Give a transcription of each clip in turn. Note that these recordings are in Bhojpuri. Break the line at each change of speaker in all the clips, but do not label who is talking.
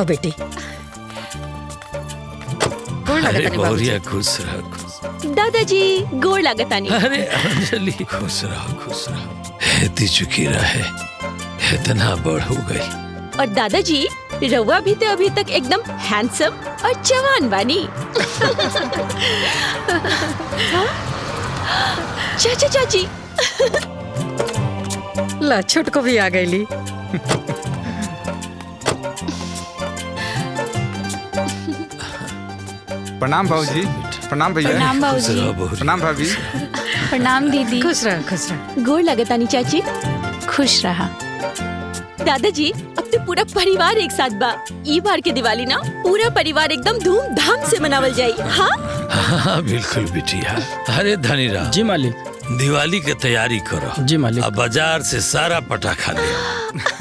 बेटी। गोड़
अरे
लागतानी बाबूजी।
बहुरिया खुश रह
दादाजी गोड़ लागतानी।
अरे अंजलि खुश रह हेती चुकी रहे इतना बड़ हो गई।
और दादाजी रउआ भी तो अभी तक एकदम हैंडसम और जवान बानी। चाचा चाची
ला छुटको भी आ गईली।
प्रणाम भाजी। प्रणाम भैया।
प्रणाम
खुश
बाबूजी।
रह बहुरिया।
प्रणाम भाभी।
प्रणाम दीदी।
खुश रह खुश रह।
गोड़ लागतानी चाची।
खुश रहा।
दादाजी अब तो पूरा परिवार एक साथ बा। ई बार के दिवाली ना पूरा परिवार एकदम धूमधाम से मनावल जाई। हाँ
हाँ बिल्कुल बिटिया। अरे धनीराम
जी मालिक।
दिवाली के तैयारी करो।
जी मालिक।
अब बाजार से सारा पटाखा ले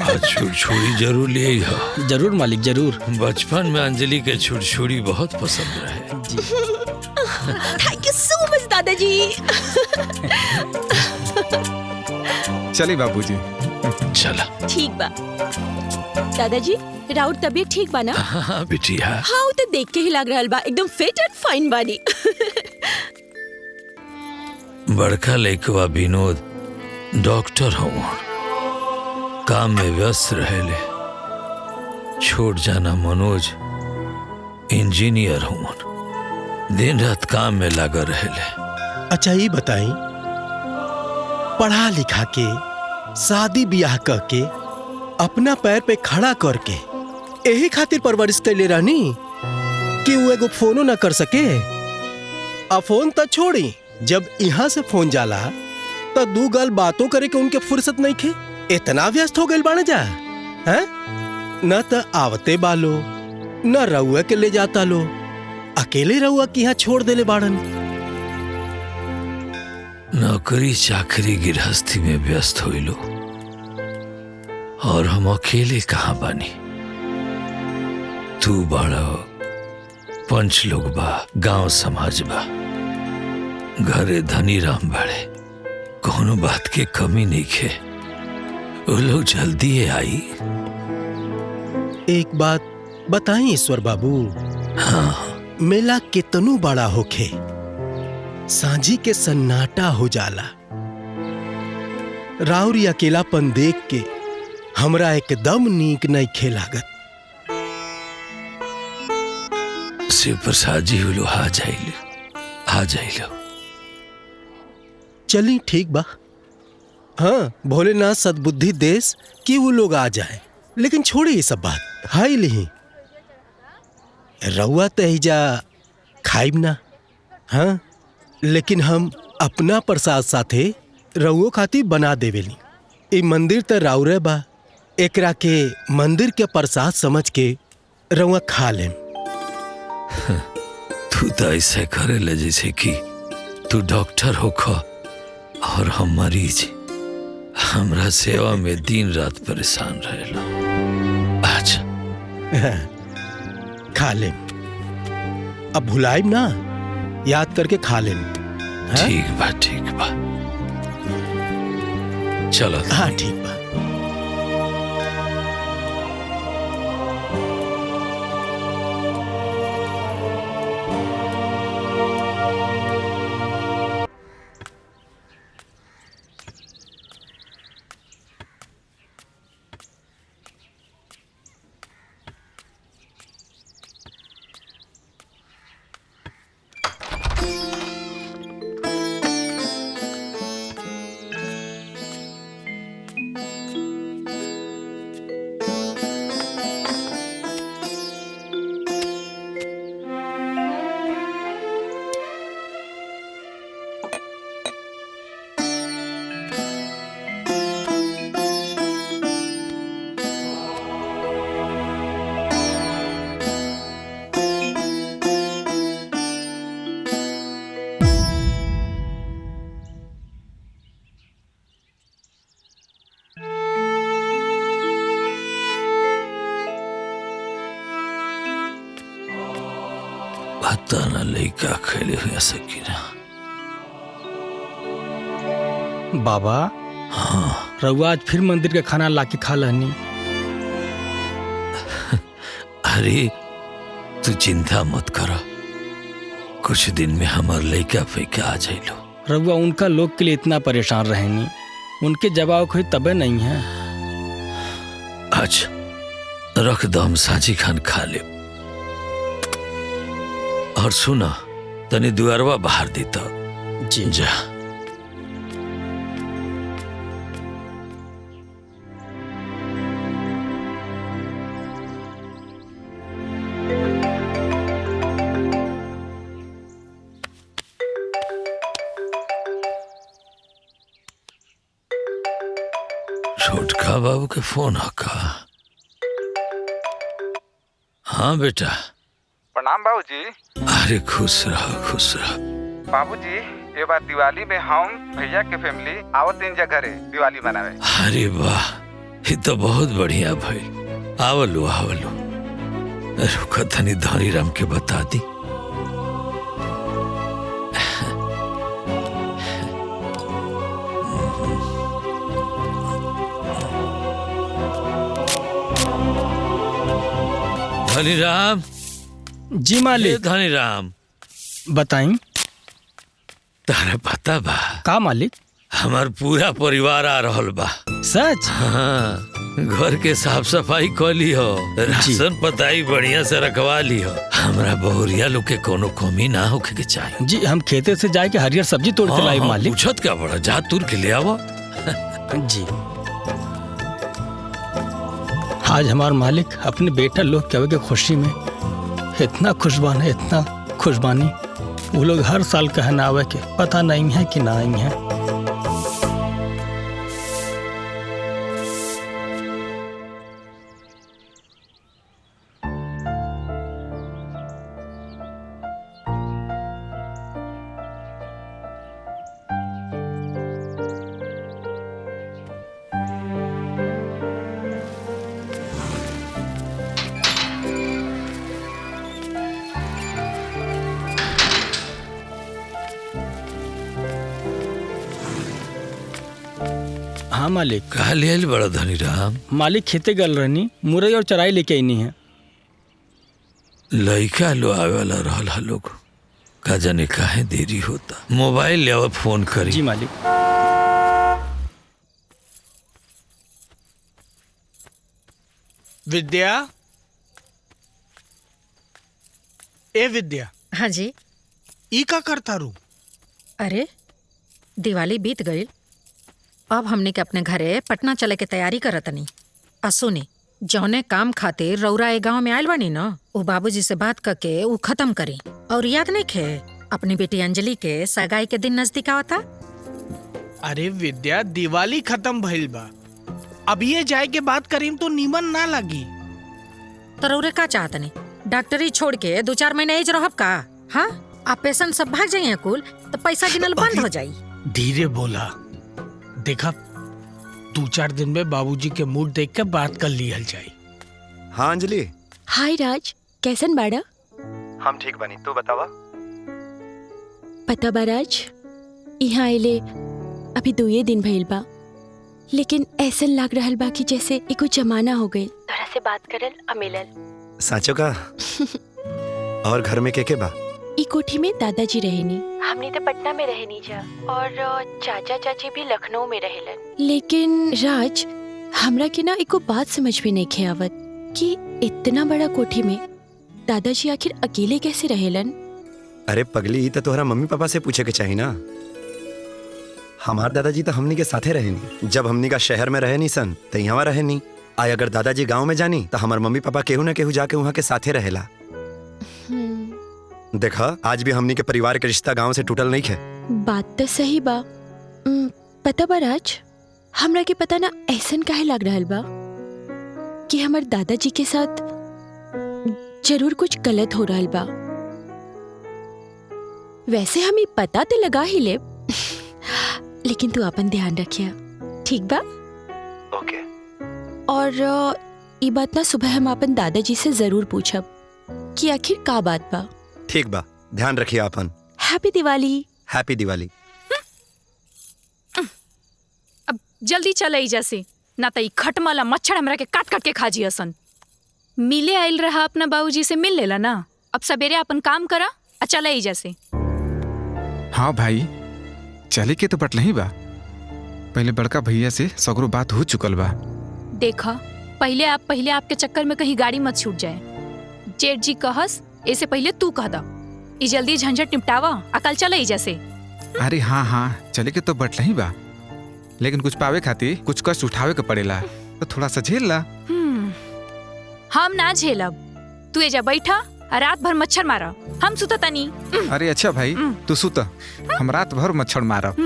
और छुड़छुड़ी जरूर ले हो।
जरूर मालिक जरूर।
बचपन में अंजलि के छुड़छुड़ी बहुत पसंद रहे।
थैंक यू सो मच दादाजी।
चलिए बाबूजी।
चला।
ठीक बा दादाजी, राउर तबीयत ठीक बा ना?
हाँ बिटिया।
हाँ वो तो देख के ही लग रहल बा एकदम फिट एंड फाइन बानी।
बड़का लइकवा विनोद डॉक्टर हूँ, काम में व्यस्त रहेले। छोट जाना मनोज इंजीनियर हूँ, दिन रात काम में लगा रहेले।
अच्छा ये बताई, पढ़ा लिखा के शादी ब्याह करके अपना पैर पे खड़ा करके यही खातिर परवरिश कैले रहनी कि वो एगो फोनो ना कर सके। आ फोन तो छोड़ी, जब यहाँ से फोन जाला तो दू गल बातों करे के उनके फुर्सत नहीं खे। इतना व्यस्त हो गए बाने जा हैं? न तो आवते बालो न रउआ के ले जाता लो, अकेले रउआ के यहाँ छोड़ देले बाड़न।
नौकरी चाकरी गृहस्थी में व्यस्त होइलो और हम अकेले कहाँ बानी। तू बड़ा पंच लोग बा, गांव समाज बा, घरे धनी राम बाड़े, कोनो बात के कमी नहीं खे। वो लोग जल्दी आई।
एक बात बताई ईश्वर बाबू।
हाँ
मेला कितनू बड़ा होखे, सांझी के सन्नाटा हो जाला। राउरी अकेलापन देख के हमरा एकदम नीक नहीं खे लागत।
शिव प्रसाद जी वो लोग आ जाइलो।
चली ठीक बा। हाँ भोलेनाथ सद्बुद्धि देश कि वो लोग आ जाए, लेकिन छोड़े ये सब बात। हाई लिही रउआ तहिजा खाइब ना। हाँ लेकिन हम अपना प्रसाद साथे रउओ खातिर बना देवेली। ई मंदिर त राउरे बा, एकरा के मंदिर के प्रसाद समझ के रउआ खा लेम।
तू तो ऐसे करे ले जैसे कि तू डॉक्टर होखो और हम मरीज। हमरा सेवा में दिन रात परेशान रहेला। अच्छा
खा लेम। अब भुलाइब ना, याद करके खा लेम। हाँ?
ठीक बा चलो।
हाँ ठीक बा।
पता न लइका खेले हुए सकीना।
बाबा रउआ आज फिर मंदिर के खाना लाके खा लहनी।
अरे तू चिंता मत कर, कुछ दिन में हमार लइका फैका आ जाइलो।
रउआ उनका लोग के लिए इतना परेशान रहनी, उनके जवाब कोई तबे नहीं है।
आज रख दम साजी खान खा ले। और सुना, तनी दुआरवा बाहर देता
जी
जा। छोटका बाबू के फोन आका। हाँ बेटा।
प्रणाम बाबूजी।
अरे खुश रहो खुश रहो।
बाबूजी ये बार दिवाली में हम भैया के फैमिली आवत दिन घरे दिवाली मनावे।
अरे वाह, ये तो बहुत बढ़िया भइल। आवलो आवलो। रुका तनी धनी राम के बता दी। धनी राम।
जी मालिक।
धनी राम
बताई।
तारा पता बा
का मालिक?
हमार पूरा परिवार आ रहल बा।
सच?
हाँ, घर के साफ सफाई कर ली हो, राशन पताई बढ़िया से रखवा ली हो। हमरा बहुरिया लोग के कोनो कमी ना होके के चाहिए।
जी हम खेते से जाके हरियर सब्जी तोड़ के लाई मालिक।
पूछत का बड़ा, जा तुर के ले आवो।
जी आज हमार मालिक अपने बेटा लोग के आवे के खुशी में इतना खुशबान है, इतना खुशबानी। वो लोग हर साल कहना आवे के पता नहीं है कि ना आई है। हाँ मालिक।
कहा ले आइल बड़ा धनी राम?
मालिक खेते गल रहनी, मुरई और चराई लेके आईनी है।
लइका लो आवे वाला रहल हा लोग, का जाने काहे देरी होता। मोबाइल ले आओ, फोन करी।
जी मालिक।
विद्या, ए विद्या,
हाँ जी।
ई का करता रू?
अरे दिवाली बीत गई, अब हमने के अपने घरे पटना चले के तैयारी करतनी। असुनी जौने काम खातिर रौरा ए गांव में आयल बानी न, वो बाबूजी से बात करके वो खत्म करी। और याद नहीं खे अपनी बेटी अंजलि के सगाई के दिन नजदीक आवता।
अरे विद्या, दिवाली खत्म भइल बा, अब ये जाए के बात करीम तो नीमन ना लगी।
तो रौरे का चाहतनी, डॉक्टरी छोड़ के 2-4 महीने एज रहब का? हाँ, आप पेशेंट सब भाग जाइए कुल तो पैसा गिनल बंद हो जाई।
धीरे बोला, देखा 2-4 दिन में बाबूजी के मूड देख के बात कर लिहल जाए।
हाँ अंजलि।
हाय राज, कैसन बाड़ा?
हम ठीक बनी, तू बतावा।
पता बा राज, यहाँ आइले अभी 2 दिन भइल बा, लेकिन ऐसन लाग रहल बा कि जैसे एको जमाना हो गइल तोरा से बात करल आ मिलल।
साचो का? और घर में के बा?
ई कोठी में दादाजी रहेनी, हमने तो पटना में रहेनी जा, और चाचा चाची भी लखनऊ में रहेलन। लेकिन राज, हमरा के ना एको बात समझ में नहीं खे आवत कि इतना बड़ा कोठी में दादाजी आखिर अकेले कैसे रहेलन।
अरे पगली, तो तोहरा मम्मी पापा से पूछे के चाहिए ना। हमार दादाजी तो हमनी के साथे रहेनी, जब हमनी का शहर में रहे नी सन तो यहाँ रहे नी। आय अगर दादाजी गाँव में जानी तो हमार मम्मी पापा केहू न केहू जाके वहाँ के साथे रहेला। देखा, आज भी हमनी के परिवार के रिश्ता गांव से टूटल नहीं है।
बात तो सही बा। पता बा राज, हमरा के पता ना ऐसन काहे लग रहल बा कि हमार दादाजी के साथ जरूर कुछ गलत हो रहल बा। वैसे हमें पता तो लगा ही ले, लेकिन तू अपन ध्यान रखिया, ठीक बा?
ओके।
और ये बात ना सुबह हम अपन दादाजी से जरूर पूछब कि आखिर का बात बा।
ठीक बा, ध्यान रखिए अपन।
हैप्पी दिवाली।
हैप्पी दिवाली।
अब जल्दी चल एइजा से, ना त ई खटमला मच्छर हमरा के काट काट के खा जियसन। मिले आइल रहा अपना बाबूजी से मिल लेला ना। अब सवेरे अपन काम करा आ चला ही जैसे।
हाँ भाई, चले के तो बटलही बा। पहले बड़का भैया से सगरो बात हो चुकल बा।
देखा, पहले आपके चक्कर में कहीं गाड़ी मत छूट जाए। जेठ जी कहस ऐसे पहले तू कह दा। ई जल्दी झंझट निपटावा आ कल चला ही जैसे।
अरे हाँ, चले के तो बटलही बा, लेकिन कुछ पावे खातिर कुछ कष्ट उठावे के पड़ेला, तो थोड़ा सा झेल ला।
हम ना झेलब, तू एजा बैठा आ रात भर मच्छर मारा, हम सुता तनी।
अरे अच्छा भाई, तू सुता, हम रात भर मच्छर मारब।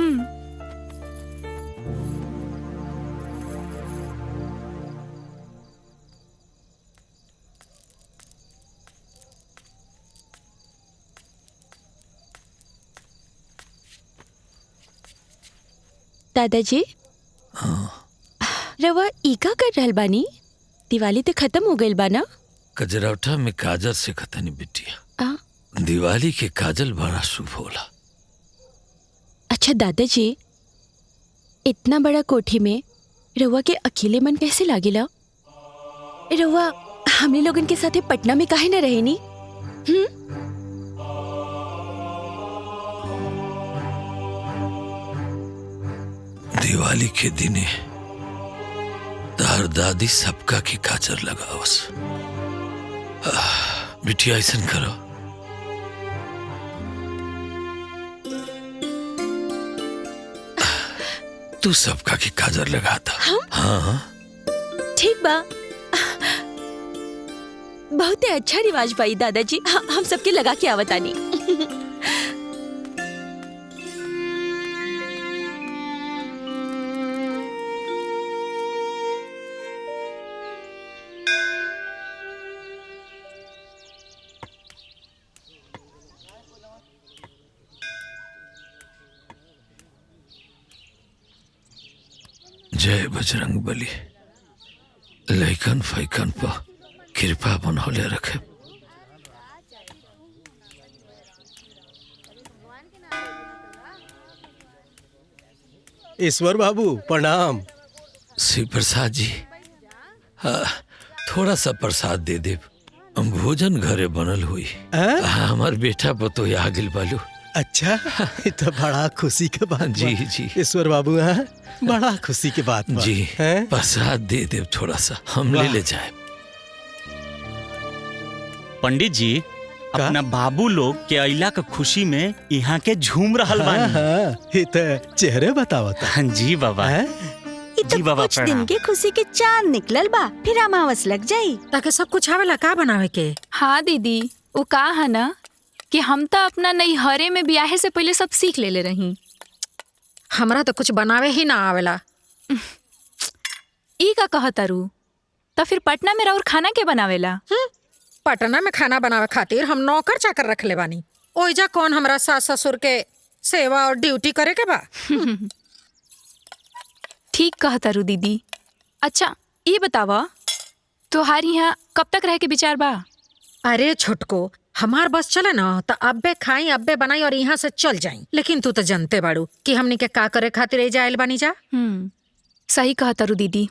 दादाजी, रवा ईका कर रहल बानी? दिवाली तो खत्म हो गइल बा ना?
कजरौटा में काजल से खतनी बिटिया। दिवाली के काजल बड़ा शुभ होला।
अच्छा दादाजी, इतना बड़ा कोठी में रवा के अकेले मन कैसे लागेला? रवा हमने लोगन के साथे पटना में काहे न रहेनी?
दिवाली के दिने तार दादी सबका की काजर लगावस। बिटिया ऐसन करो, तू सबका की काजर लगाता। हाँ
ठीक बा, बहुत अच्छा रिवाज भाई दादाजी। हम सबके लगा के आवतानी।
जय बजरंग बली। लैकन फैकन पर कृपा बनौले रखे।
ईश्वर बाबू प्रणाम।
श्री प्रसाद जी, हाँ, थोड़ा सा प्रसाद दे दे। भोजन घरे बनल हुई। हमार बेटा पतो आ गिल बालू।
अच्छा, ये तो बड़ा खुशी के बात।
जी जी
ईश्वर बाबू, हाँ, बड़ा खुशी की बात बा।
जी, प्रसाद दे दे थोड़ा सा, हम ले जाए।
पंडित जी, अपना बाबू लोग के अइला के खुशी में यहाँ के झूम रहल बानी।
ये तो चेहरे बतावता।
हाँ जी बाबा।
जी बाबा, कुछ दिन के खुशी के चांद निकलल बा, फिर अमावस लग जाई।
ताकि सब कुछ आवेला का बनावे के।
हाँ दीदी, वो का है ना कि हम तो अपना नैहरे में ब्याहे से पहले सब सीख ले रही।
हमरा तो कुछ बनावे ही ना आवेला।
ई का कहतारू? तो फिर पटना में और खाना के बनावेला?
पटना में खाना बनावे खातिर हम नौकर चाकर रख ले बानी। ओइजा कौन हमरा सास ससुर के सेवा और ड्यूटी करे के बा?
ठीक कहतारू दीदी। अच्छा ये बतावा, तोहारी यहाँ कब तक रह के विचार बा?
अरे छोटको, हमार बस चले ना तो अब्बे खाई अब्बे बनाई और यहाँ से चल जाई। लेकिन तू तो जानते बाड़ू कि हमनी के का करे खातिर एजा आइल बानी जा।
सही कहतारू दीदी।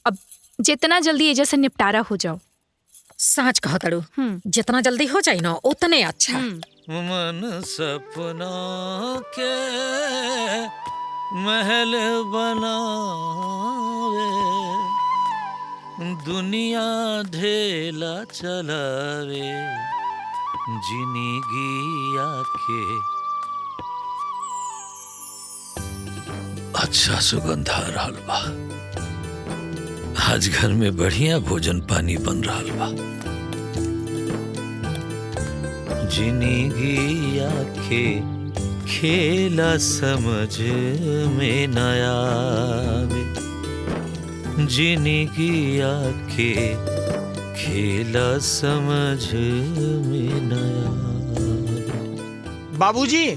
अब जितना जल्दी एजा से निपटारा हो जाओ।
सच कहतारू, जितना जल्दी हो जाई ना उतने अच्छा।
मन सपना के महल बनावे, दुनिया ढेला चलावे, जिंदगी आके। अच्छा सुगंध आ रहल बा। आज घर में बढ़िया भोजन पानी बन रहल बा। जिंदगी आके खेला समझ में न आवे, जिंदगी आके खेला समझ में न आवे।
बाबूजी।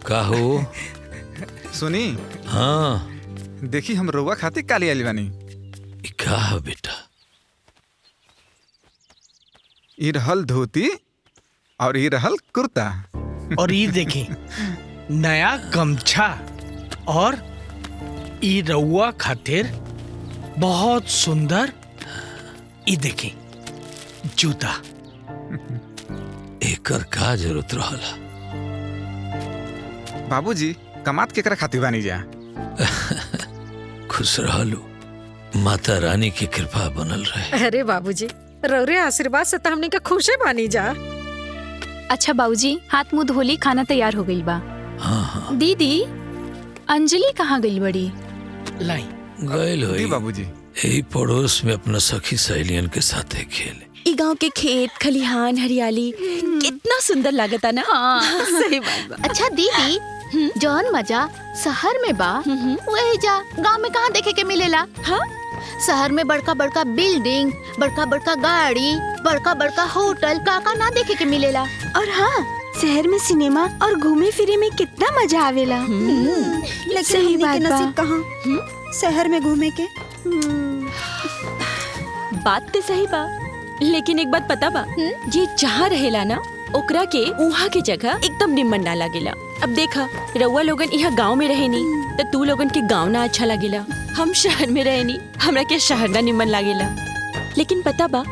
काहो?
सुनी।
हाँ,
देखी हम रउआ खातिर काली आइल बानी।
का बेटा?
ई रहल धोती और ई रहल कुर्ता।
और ये देखी नया गमछा और ई रउआ खातिर बहुत सुंदर ई देखी जूता।
एकर का जरूरत रहला?
बाबूजी कमात केकरा खातिर बानी जा?
खुश रहलू, माता रानी की कृपा बनल रहे।
अरे बाबूजी रौरे आशीर्वाद से तो हमने का खुशे बानी जा।
अच्छा बाबूजी हाथ मुंह धोली, खाना तैयार हो गई बा।
हाँ
दीदी अंजलि कहाँ गई बड़ी?
लाई
गयल होई
बाबूजी
यही पड़ोस में अपना सखी सहेलियन के साथ खेले।
ई गांव के खेत खलिहान हरियाली कितना सुंदर लागता ना।
हाँ
सही बात बा।
अच्छा दीदी जौन मजा शहर में बा वही जा गांव में कहाँ देखे के मिलेला?
हाँ
शहर में बड़का बड़का बिल्डिंग, बड़का बड़का गाड़ी, बड़का बड़का होटल काका ना देखे के मिलेला।
और हाँ शहर में सिनेमा और घूमे फिरे में कितना मजा आवेला।
लेकिन
सही
हमनी
बात
के
बा।
नसीब कहाँ शहर में घूमे के।
बात तो सही बा, लेकिन एक बात पता बा, जे जहाँ रहेला ना ओकरा के उहाँ के जगह एकदम निमन ना लागेला। अब देखा रउआ लोगन यहाँ गांव में रहे नी तो तू लोगन के गांव ना अच्छा लागेला, हम शहर में रहे नी हमरा के शहर ना निमन लागेला। लेकिन पता बा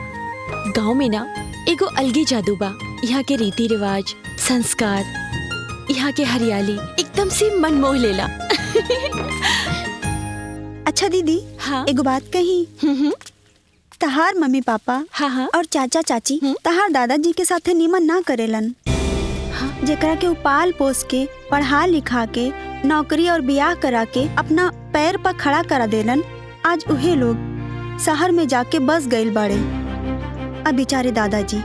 गांव में ना एगो अलगे जादू बा। यहाँ के रीति रिवाज, संस्कार, यहाँ के हरियाली एकदम से मन मोह लेला।
अच्छा दीदी
हाँ
एगो बात कही, तहार मम्मी पापा
हाँ
और चाचा चाची तहार दादाजी के साथे निमन ना करेलन। जेकरा के पाल पोस के पढ़ा लिखा के नौकरी और बियाह करा के अपना पैर पर खड़ा करा देलन, आज उहे लोग शहर में जाके बस गइल बाड़े। अब बेचारे दादाजी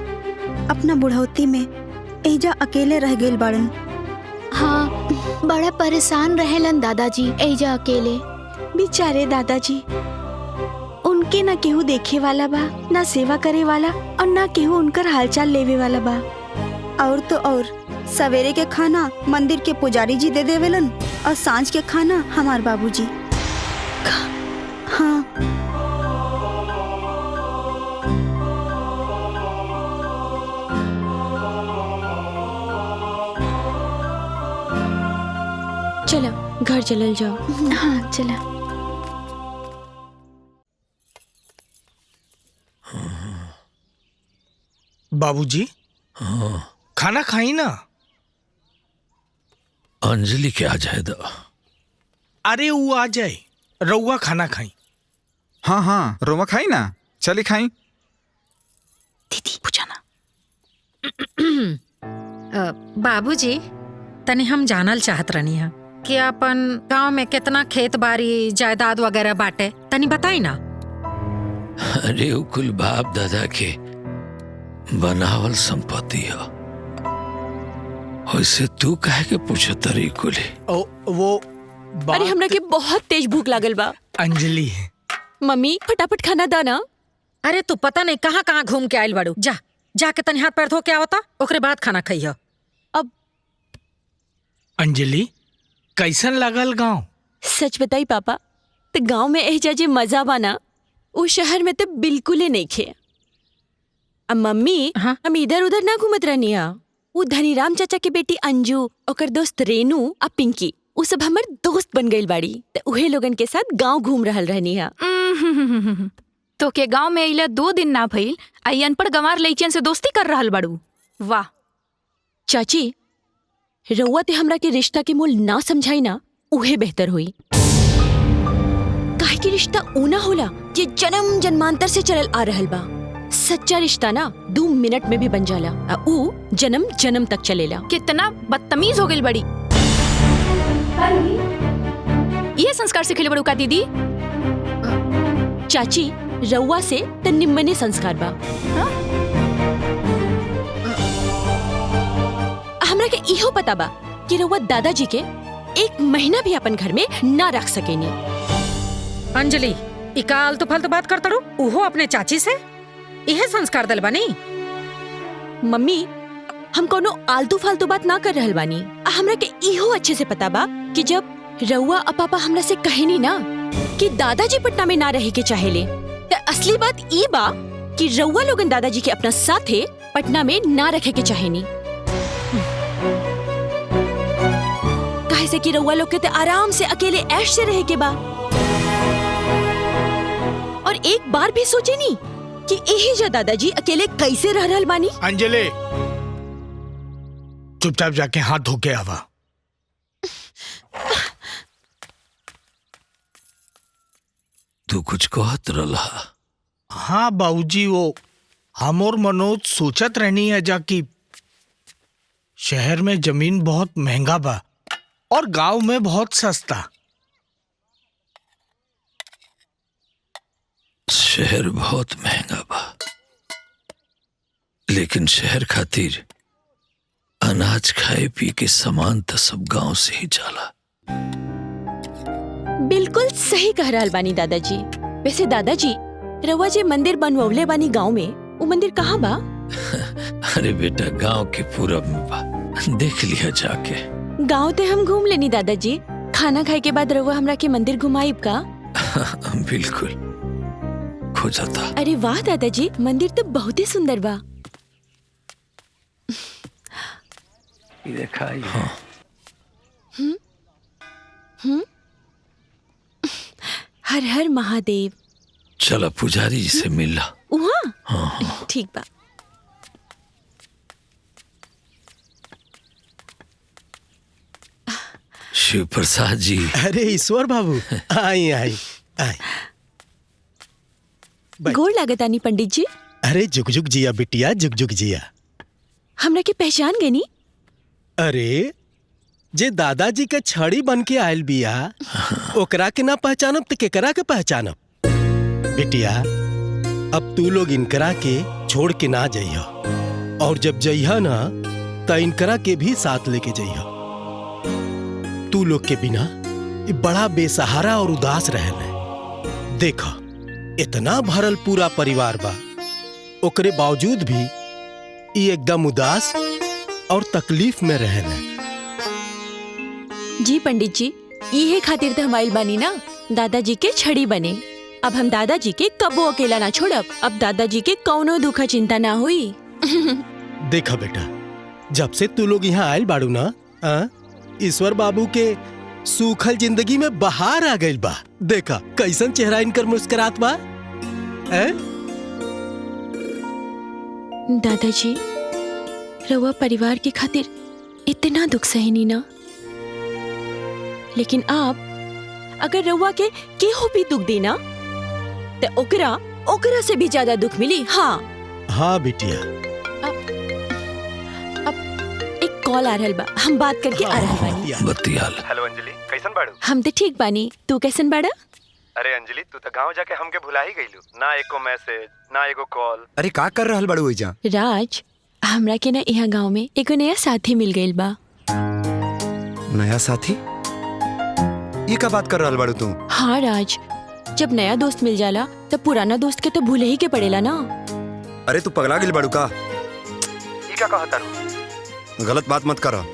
अपना बुढ़ौती में एजा अकेले रह गइल बाड़न।
हाँ बड़ा परेशान रहेलन दादाजी एजा अकेले।
बेचारे दादाजी, उनके ना केहू देखे वाला बा, ना सेवा करे वाला और ना केहू उनकर हालचाल लेवे वाला बा।
और तो और सवेरे के खाना मंदिर के पुजारी जी दे देवेलन और सांझ के खाना हमार बाबूजी। हाँ
चलो घर चलल जाओ।
हाँ चला।
बाबूजी
हाँ
खाना खाई ना।
अंजलि के आ जाए दो।
अरे वो आ जाए, रउआ खाना खाई।
हाँ हाँ रोमा खाई ना, चली खाई।
दीदी पूछा ना।
बाबूजी तनी हम जानल चाहत रहनी है कि अपन गांव में कितना खेत बाड़ी जायदाद वगैरह बाटे, तनी बताई ना।
अरे वो कुल बाप दादा के बनावल संपत्ति है, वैसे तू काहे के पूछे तरी कुली?
वो
अरे हमरा के बहुत तेज भूख लागल बा।
अंजलि
मम्मी फटाफट खाना दाना।
अरे तू पता नहीं कहाँ कहाँ घूम के आयल बाड़ू, जा जाके तनी हाथ पैर धो के आवता, ओकरे बाद खाना खइह।
अब
अंजलि कैसन लगल गांव?
सच बताई पापा, तो गांव में एहजा जे मजा बाना वो शहर में तो बिल्कुल नहीं खे। अब मम्मी
हाँ?
हम इधर उधर ना घूमत रहनी है। वो धनीराम चाचा के बेटी अंजू, ओकर दोस्त रेनू और पिंकी, वो सब हमर दोस्त बन गई बाड़ी, तो उहे लोगन के साथ गांव घूम रहल रहनी है।
तो के गांव में अइला 2 दिन ना भइल, आई अनपढ़ गंवार लइकियन से दोस्ती कर रहल बाड़ू। वाह
चाची रउआ ते हमरा के रिश्ता के मोल ना समझाई ना, उहे बेहतर हुई। काहे कि रिश्ता ऊना होला जे जन्म जन्मांतर से चलल आ रहल बा। सच्चा रिश्ता ना 2 मिनट में भी बन जाला, ऊ जन्म जन्म तक चलेला।
कितना बदतमीज हो गई बड़ी। ये संस्कार सिखले बड़ू का दीदी?
चाची रउआ से त निम्मने संस्कार बा। हमरा के इहो पता बा कि रउआ दादाजी के 1 महीना भी अपन घर में ना रख सकेनी।
अंजलि इकाल तो फालतू बात करता रू, उहो अपने चाची से इहे संस्कार दल बनी।
मम्मी हम कोनो आलतू फालतू बात ना कर रहल बानी। हमरा के इहो अच्छे से पता बा कि जब रउआ और पापा हमरा से कहेनी ना कि दादाजी पटना में ना रहे के चाहेले, तो असली बात ई बा कि रउआ लोगन दादाजी के अपना साथे पटना में ना रखे के चाहेनी। काहे से कि रउआ लोग के ते आराम से अकेले ऐश से रहे के बा। और एक बार भी सोचे नी कि यही जा दादाजी अकेले कैसे रह रहल बानी।
अंजलि चुपचाप जाके हाथ धो के आवा।
तू कुछ कहत रहा।
हाँ बाबूजी, वो हम और मनोज सोचत रहनी है जा कि शहर में जमीन बहुत महंगा बा और गांव में बहुत सस्ता।
शहर बहुत महंगा बा, लेकिन शहर खातिर अनाज खाए पी के सामान तो सब गांव से ही जाला।
बिल्कुल सही कह रहल बानी दादाजी। वैसे दादाजी, रउआ जे मंदिर बनवले बानी गांव में, वो मंदिर कहाँ बा?
अरे बेटा, गांव के पूरब में बा, देख लिया जाके।
गांव ते हम घूम लेनी दादाजी। खाना खाए के बाद रउआ हमरा के मंदिर घुमाइब का?
बिल्कुल, खोजता।
अरे वाह दादाजी, मंदिर तो बहुत ही सुंदर बा।
हाँ।
हर हर महादेव।
चला पुजारी जी से मिला।
वहाँ?
हाँ।
ठीक बा।
शिव प्रसाद जी।
अरे ईश्वर बाबू, आई आई आई।
गोड़ लागतानी पंडित जी।
अरे जुग जुग जिया बिटिया, जुग जुग जिया।
हमरा के पहचान गनी?
अरे जे दादाजी के छड़ी बन के आयल बिया, ओकरा के ना पहचानब तो केकरा के पहचानब? बिटिया, अब तू लोग इनकरा के छोड़ के ना जइह, और जब जइह ना तो इनकरा के भी साथ लेके जइह। तू लोग के बिना ये बड़ा बेसहारा और उदास रहल। देखा, इतना भरल पूरा परिवार बा, ओकरे बावजूद भी ये एकदम उदास और तकलीफ में रहल।
जी पंडित जी, यही खातिर तो हम आइल बानी ना, दादाजी के छड़ी बने। अब हम दादाजी के कबो अकेला ना छोड़ब। अब दादाजी के कौनो दुख चिंता ना हुई।
देखा बेटा, जब से तू लोग यहाँ आयल बाड़ू ना, ईश्वर बाबू के सूखल जिंदगी में बहार आ गइल बा। देखा कैसन चेहरा इनकर मुस्कुरात बा।
दादाजी, रउआ परिवार के खातिर इतना दुख सहनी ना, लेकिन आप अगर रउआ के केहू भी दुख देना तो ओकरा से भी ज्यादा दुख मिली। हाँ
बिटिया।
अब एक कॉल आ रहल बा, हम बात करके आ रहल बानी।
बतियाल।
हेलो अंजलि, कैसन बाड़ू?
हम तो ठीक बानी, तू कैसन बाड़ा?
अरे अंजलि, तू तो गांव जाके हमके भुला ही गईलू। ना एको मैसेज, ना एको कॉल। अरे का कर रहल बाड़ू ओइजा?
राज, हमरा के ना यहाँ गांव में एगो नया साथी मिल गइल बा।
नया साथी? ये का बात कर रहल बाड़ू तू?
हाँ राज, जब नया दोस्त मिल जाला तो पुराना दोस्त के तो भूले ही के पड़ेला ना।
अरे तू पगला गिल बाड़ू का? ये क्या कहता रू? गलत बात मत करो।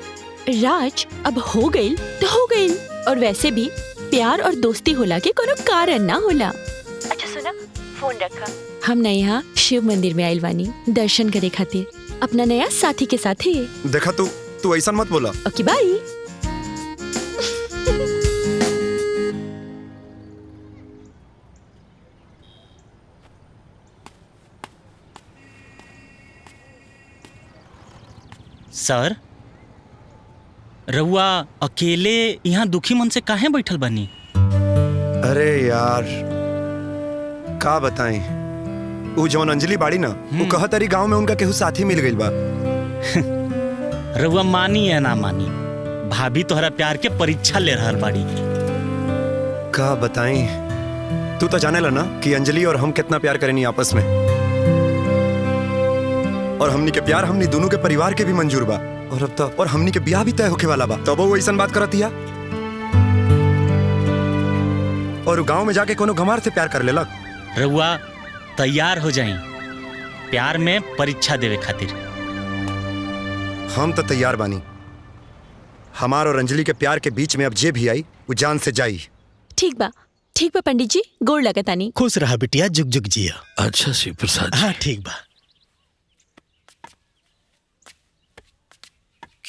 राज, अब हो गइल तो हो गइल, और वैसे भी प्यार और दोस्ती होला के कोनो कारण ना होला। अच्छा सुना, फोन रखा। हम ना यहाँ शिव मंदिर में आइल बानी दर्शन करे खातिर, अपना नया साथी के साथ ही।
देखा तू ऐसा मत बोला।
ओके बाय।
सर, रउआ अकेले यहाँ दुखी मन से काहे बैठल बनी?
अरे यार, का बताएं, वो जौन अंजलि बाड़ी ना, वो कहत तारी गांव में उनका केहू साथी मिल गइल बा।
रउआ मानी या ना मानी, भाभी तोहरा प्यार के परीक्षा ले रहल बाड़ी।
का बताएं, तू तो जाने ला ना कि अंजलि और हम कितना प्यार करेनी आपस में, और हमनी के प्यार हमनी दोनों के परिवार के भी मंजूर बा, और अब तक और हमनी के ब्याह भी तय होके वाला बा। तब वो ऐसा बात करतिया और गांव में जाके कोनो गंवार से प्यार कर लेलक।
रउआ तैयार हो जाई प्यार में परीक्षा देवे खातिर।
हम तो तैयार बानी। हमार और अंजलि के प्यार के बीच में अब जे भी आई वो जान से जाई।
ठीक बा पंडित जी, गोड़ लगतानी।
खुश रहा बिटिया, जुग जुग जिया।
अच्छा शिव प्रसाद।
हाँ ठीक बा।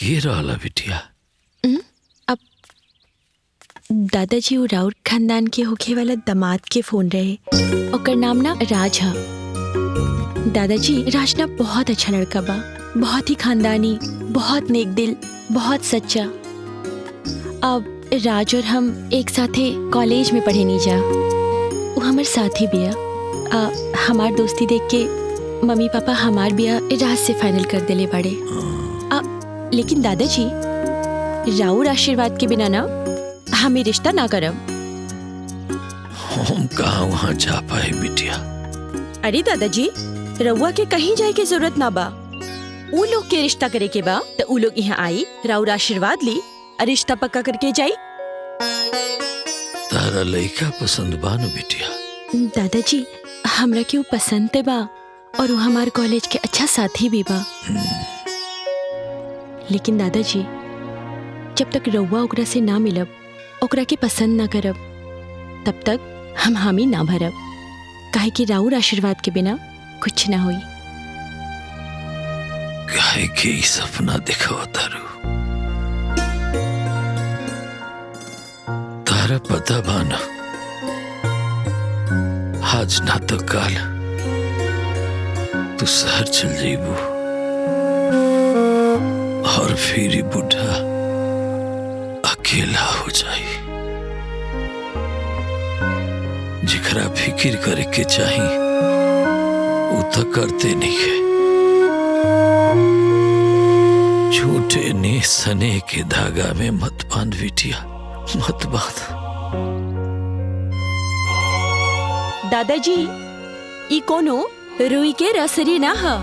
ये रहला बिटिया।
अब दादाजी और राउर खानदान के होखे वाला दामाद के फोन रहे, ओकर नाम ना राज है। दादाजी राजना बहुत अच्छा लड़का बा, बहुत ही खानदानी, बहुत नेक दिल, बहुत सच्चा। अब राज और हम एक साथे कॉलेज में पढ़े नहीं जा, वो हमार साथी बिया। हमार दोस्ती देख के मम्मी पापा हमार बिया राज से फाइनल कर देले बड़े। लेकिन दादाजी राउर आशीर्वाद के बिना ना हमें रिश्ता ना करब।
हम कहाँ वहाँ जा पाए बिटिया।
अरे दादाजी रउआ के कहीं जाए के जरूरत ना बा, उ लोग के रिश्ता करे के बा तो उ लोग यहाँ आई, राउर आशीर्वाद ली और रिश्ता पक्का करके जाई।
तारा लड़का पसंद बा न बिटिया?
दादाजी हमरा के वो पसंद ते बा और वो हमारे कॉलेज के अच्छा साथी भी बा। लेकिन दादाजी जब तक रउआ ओकरा से ना मिलब, ओकरा के पसंद ना करब, तब तक हम हामी ना भरब, काहे कि राउर आशीर्वाद के बिना कुछ ना होई।
काहे के ई सपना दिखावा तारू? तारा पता बा ना, आज ना तो काल तू शहर चल जाइबू और फिर ही बुढ़ा अकेला हो जाई। जिकरा फिक्र करे के चाही वो तो करते नहीं है। झूठे ने सने के धागा में मत बांध बिटिया, मत बांध।
दादाजी ई कोनो रुई के रसरी ना हा,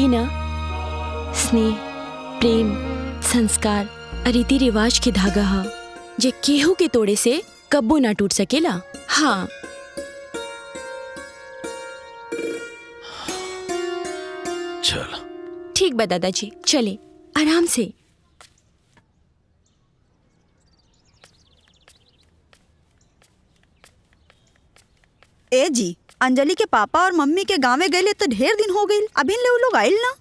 ई ना स्नेह, प्रेम, संस्कार, रीति रिवाज के धागा हा, जे केहू के तोड़े से कब्बो ना टूट सकेला। हाँ
चलो
ठीक बा दादाजी, चले आराम से।
ए जी, अंजलि के पापा और मम्मी के गाँव में गए तो ढेर दिन हो गई, अभी ले वो लोग आइल ना?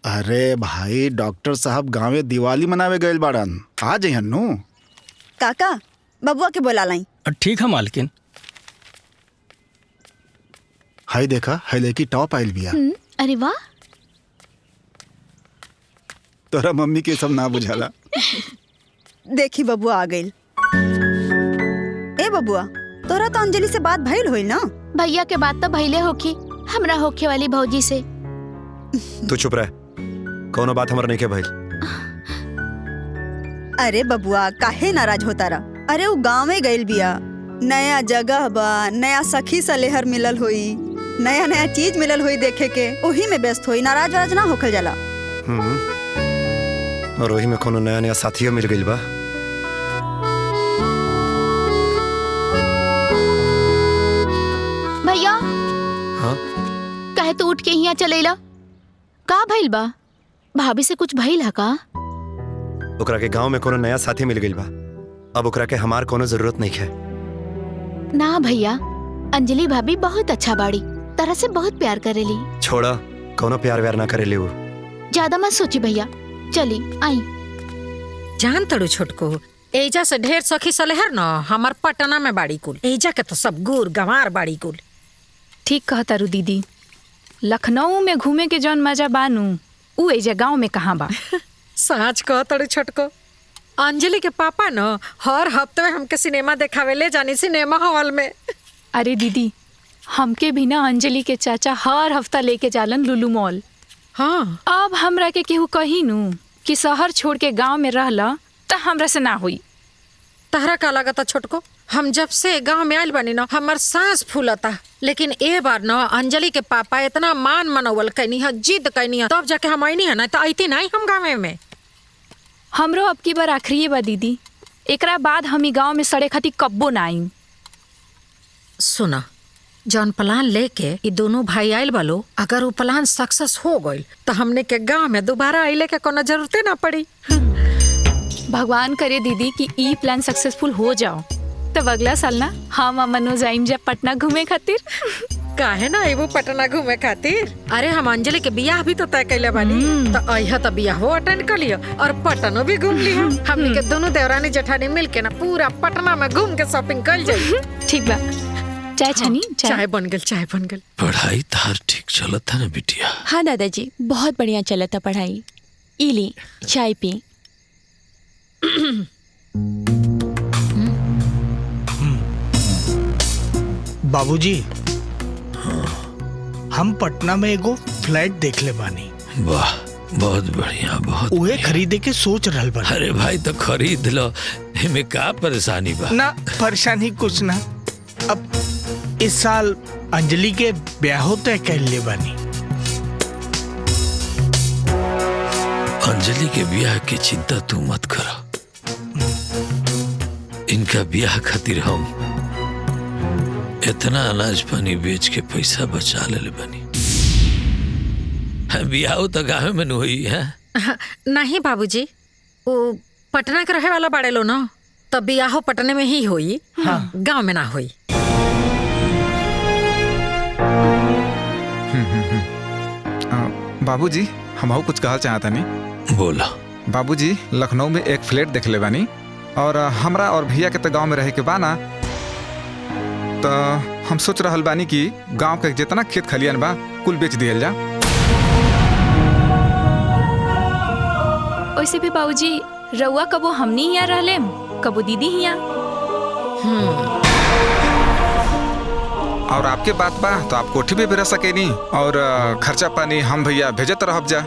अरे भाई डॉक्टर साहब गाँवे दिवाली मनावे गए बाड़न, आ जइहन नु।
काका बबुआ के बोला लाई।
ठीक है मालकिन।
हाय देखा, हाय लेकी टॉप आइल बिया।
अरे वाह,
तोरा मम्मी के सब ना बुझाला।
देखी बबुआ आ गई। ए बबुआ, तोरा तो अंजलि से बात भइल होई ना?
भैया के बात तो भइले होखी, हमरा होखे वाली भौजी से।
तू चुप रह, कोनो बात हमर नहीं के भइल।
अरे बबुआ काहे नाराज होता रहा? अरे वो गाँव में गइल बिया, नया जगह बा, नया सखी सलेहर मिलल होई, नया नया चीज मिलल होई देखे के, वही में व्यस्त होई, नाराज वाराज ना होखल जाला।
और वही में कोनो नया नया साथियों मिल गइल बा।
भैया
हाँ?
कहे तो उठ के यहाँ चलेला, का भइल बा? भाभी से कुछ भइल है का?
ओकरा के गांव में कोनो नया साथी मिल गइल बा, अब ओकरा के हमार कोनो जरूरत नहीं है।
ना भैया, अंजलि भाभी बहुत अच्छा बाड़ी, तरह से बहुत प्यार करेली।
छोड़ा, कोनो प्यार व्यार ना करेली वो।
ज्यादा मत सोची भैया, चली आई।
जान तड़ू छोटको, एजा से ढेर सखी सलेहर न हमार पटना में बाड़ी कुल, एजा के तो सब गुर गंवार बाड़ी कुल।
ठीक कहता रू दीदी, लखनऊ में घूमे के जौन मजा बानू उ एजा गाँव में कहाँ बा।
सच कह तड़ू छोटको, अंजलि के पापा न हर हफ्ते में हमके सिनेमा देखावे ले जानी सिनेमा हॉल में।
अरे दीदी, हमके भी ना अंजलि के चाचा हर हफ्ता लेके जालन लुलु मॉल।
हाँ,
अब हमरा के केहू कही नू कि शहर छोड़ के गांव में रहला त हमरा से ना हुई।
तहरा का लागता छोटको, हम जब से गांव में आइल बनी न हमार सांस फूलता, लेकिन ए बार न अंजलि के पापा इतना मान मनोवल कैनी है, जिद कैनी है, तब जाके हम आईनी है ना, तो आईती नहीं हम गाँव में।
हमरो अब की बार आखिरी बा दीदी, एकरा बाद हम ई गांव में सड़े खाती कब्बो ना आई।
सुना, जौन प्लान लेके ये दोनों भाई आइल बालो, अगर वो प्लान सक्सेस हो गइल तो हमने के गांव में दोबारा आइले के कोनो जरूरते ना पड़ी।
भगवान करे दीदी कि ई प्लान सक्सेसफुल हो जाओ, तब अगला साल ना हम मनोज आइम जब पटना घूमे खातिर।
काहे ना आइबो पटना घूमे खातिर? अरे हम अंजलि के बियाह भी तो तय कैले बानी, तो अइहा तो बियाह अटेंड कर लियो और पटनो भी घूम लियो। हमने के दोनों देवरानी जेठानी मिल के ना पूरा पटना में घूम के शॉपिंग कर जाई।
ठीक बा, चाय छनी
चाय बन गल, चाय बन गल।
पढ़ाई तार ठीक चलत था ना बिटिया?
हाँ दादाजी, बहुत बढ़िया चला था पढ़ाई। इली चाय पी।
बाबूजी, हम पटना में एगो फ्लैट देख ले बानी।
वाह, बहुत बढ़िया, बहुत
उहे खरीदे के सोच रहल बानी।
अरे भाई तो खरीद लो, इमे का परेशानी बा?
ना परेशानी कुछ ना। अब इस साल अंजलि के ब्याह तय कर ले बानी।
अंजलि के ब्याह की चिंता तू मत करो। इनका ब्याह खातिर हम इतना अनाज पानी बेच के पैसा बचा ले बनी। ब्याह तो गाँव में हुई है?
नहीं बाबूजी, वो पटना के रहे वाला बाड़े लो ना, तब ब्याह पटने में ही हुई। हाँ। गाँव में ना हुई।
बाबूजी, हम कुछ कहल चाहता नहीं।
बोला।
बाबूजी, लखनऊ में एक फ्लैट देख ले बानी और हमरा और भैया के तो गांव में रहे के बाना, तो हम सोच रहल बानी कि गांव के जितना खेत खलियान बा कुल बेच दियल जा।
वैसे भी बाबूजी, रउआ कबो हमनी यहाँ रहले, कबो दीदी यहाँ।
और आपके बात बा तो आप कोठी भी रह सके नहीं, और खर्चा पानी हम भैया भेजत रहब जा।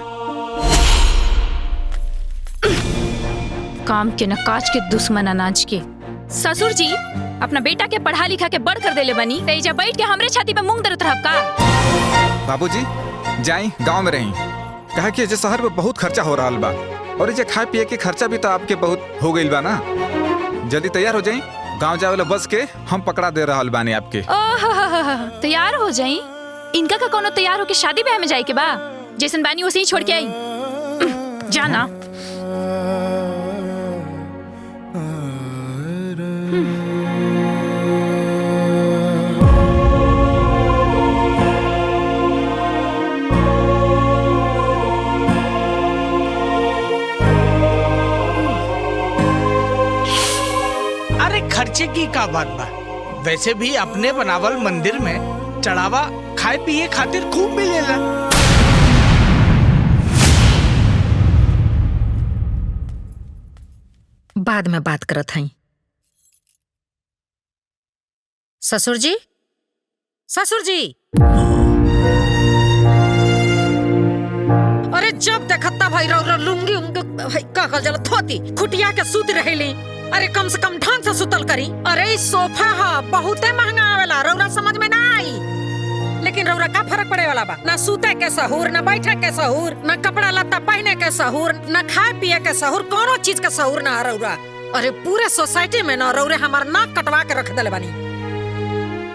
काम के न काज के दुश्मन अनाज के। ससुर जी, अपना बेटा के पढ़ा लिखा के बड़ कर देले बनी, तेजा बैठ के हमरे छाती पे मूंग दरत रहब का?
बाबूजी, जाई गांव में रही, कहे कि जे शहर में बहुत खर्चा हो रहा बा, और ये खाए पिए के खर्चा भी तो आपके बहुत हो गई बा ना। जल्दी तैयार हो जाई, गांव जाए वाला बस के हम पकड़ा दे रहा बानी आपके।
तैयार हो जाई? इनका का कोनो तैयार होके शादी ब्याह में जाए के बा? जैसन बानी वैसे ही छोड़ के आई। जाना।
खर्चे की का बात बा? वैसे भी अपने बनावल मंदिर में चढ़ावा खाए पिए खातिर खूब मिलेला।
बाद में बात करत हई। ससुर जी, ससुर जी, अरे जब देखता भाई रो लुंगी भाई का कल जला थोती खुटिया के सूत रहेली। अरे कम से कम ढंग से सुतल करी। अरे सोफा हा बहुते महंगा आवेला, रौरा समझ में ना आई। लेकिन रौरा का फर्क पड़े वाला बा? ना सूते के सहूर, ना बैठे के सहूर, ना कपड़ा लत्ता पहने के सहूर, ना खाए पिए के सहूर, कोनो चीज के सहूर ना रौरा। अरे पूरे सोसाइटी में ना रौरे हमार नाक कटवा के रख देले बानी।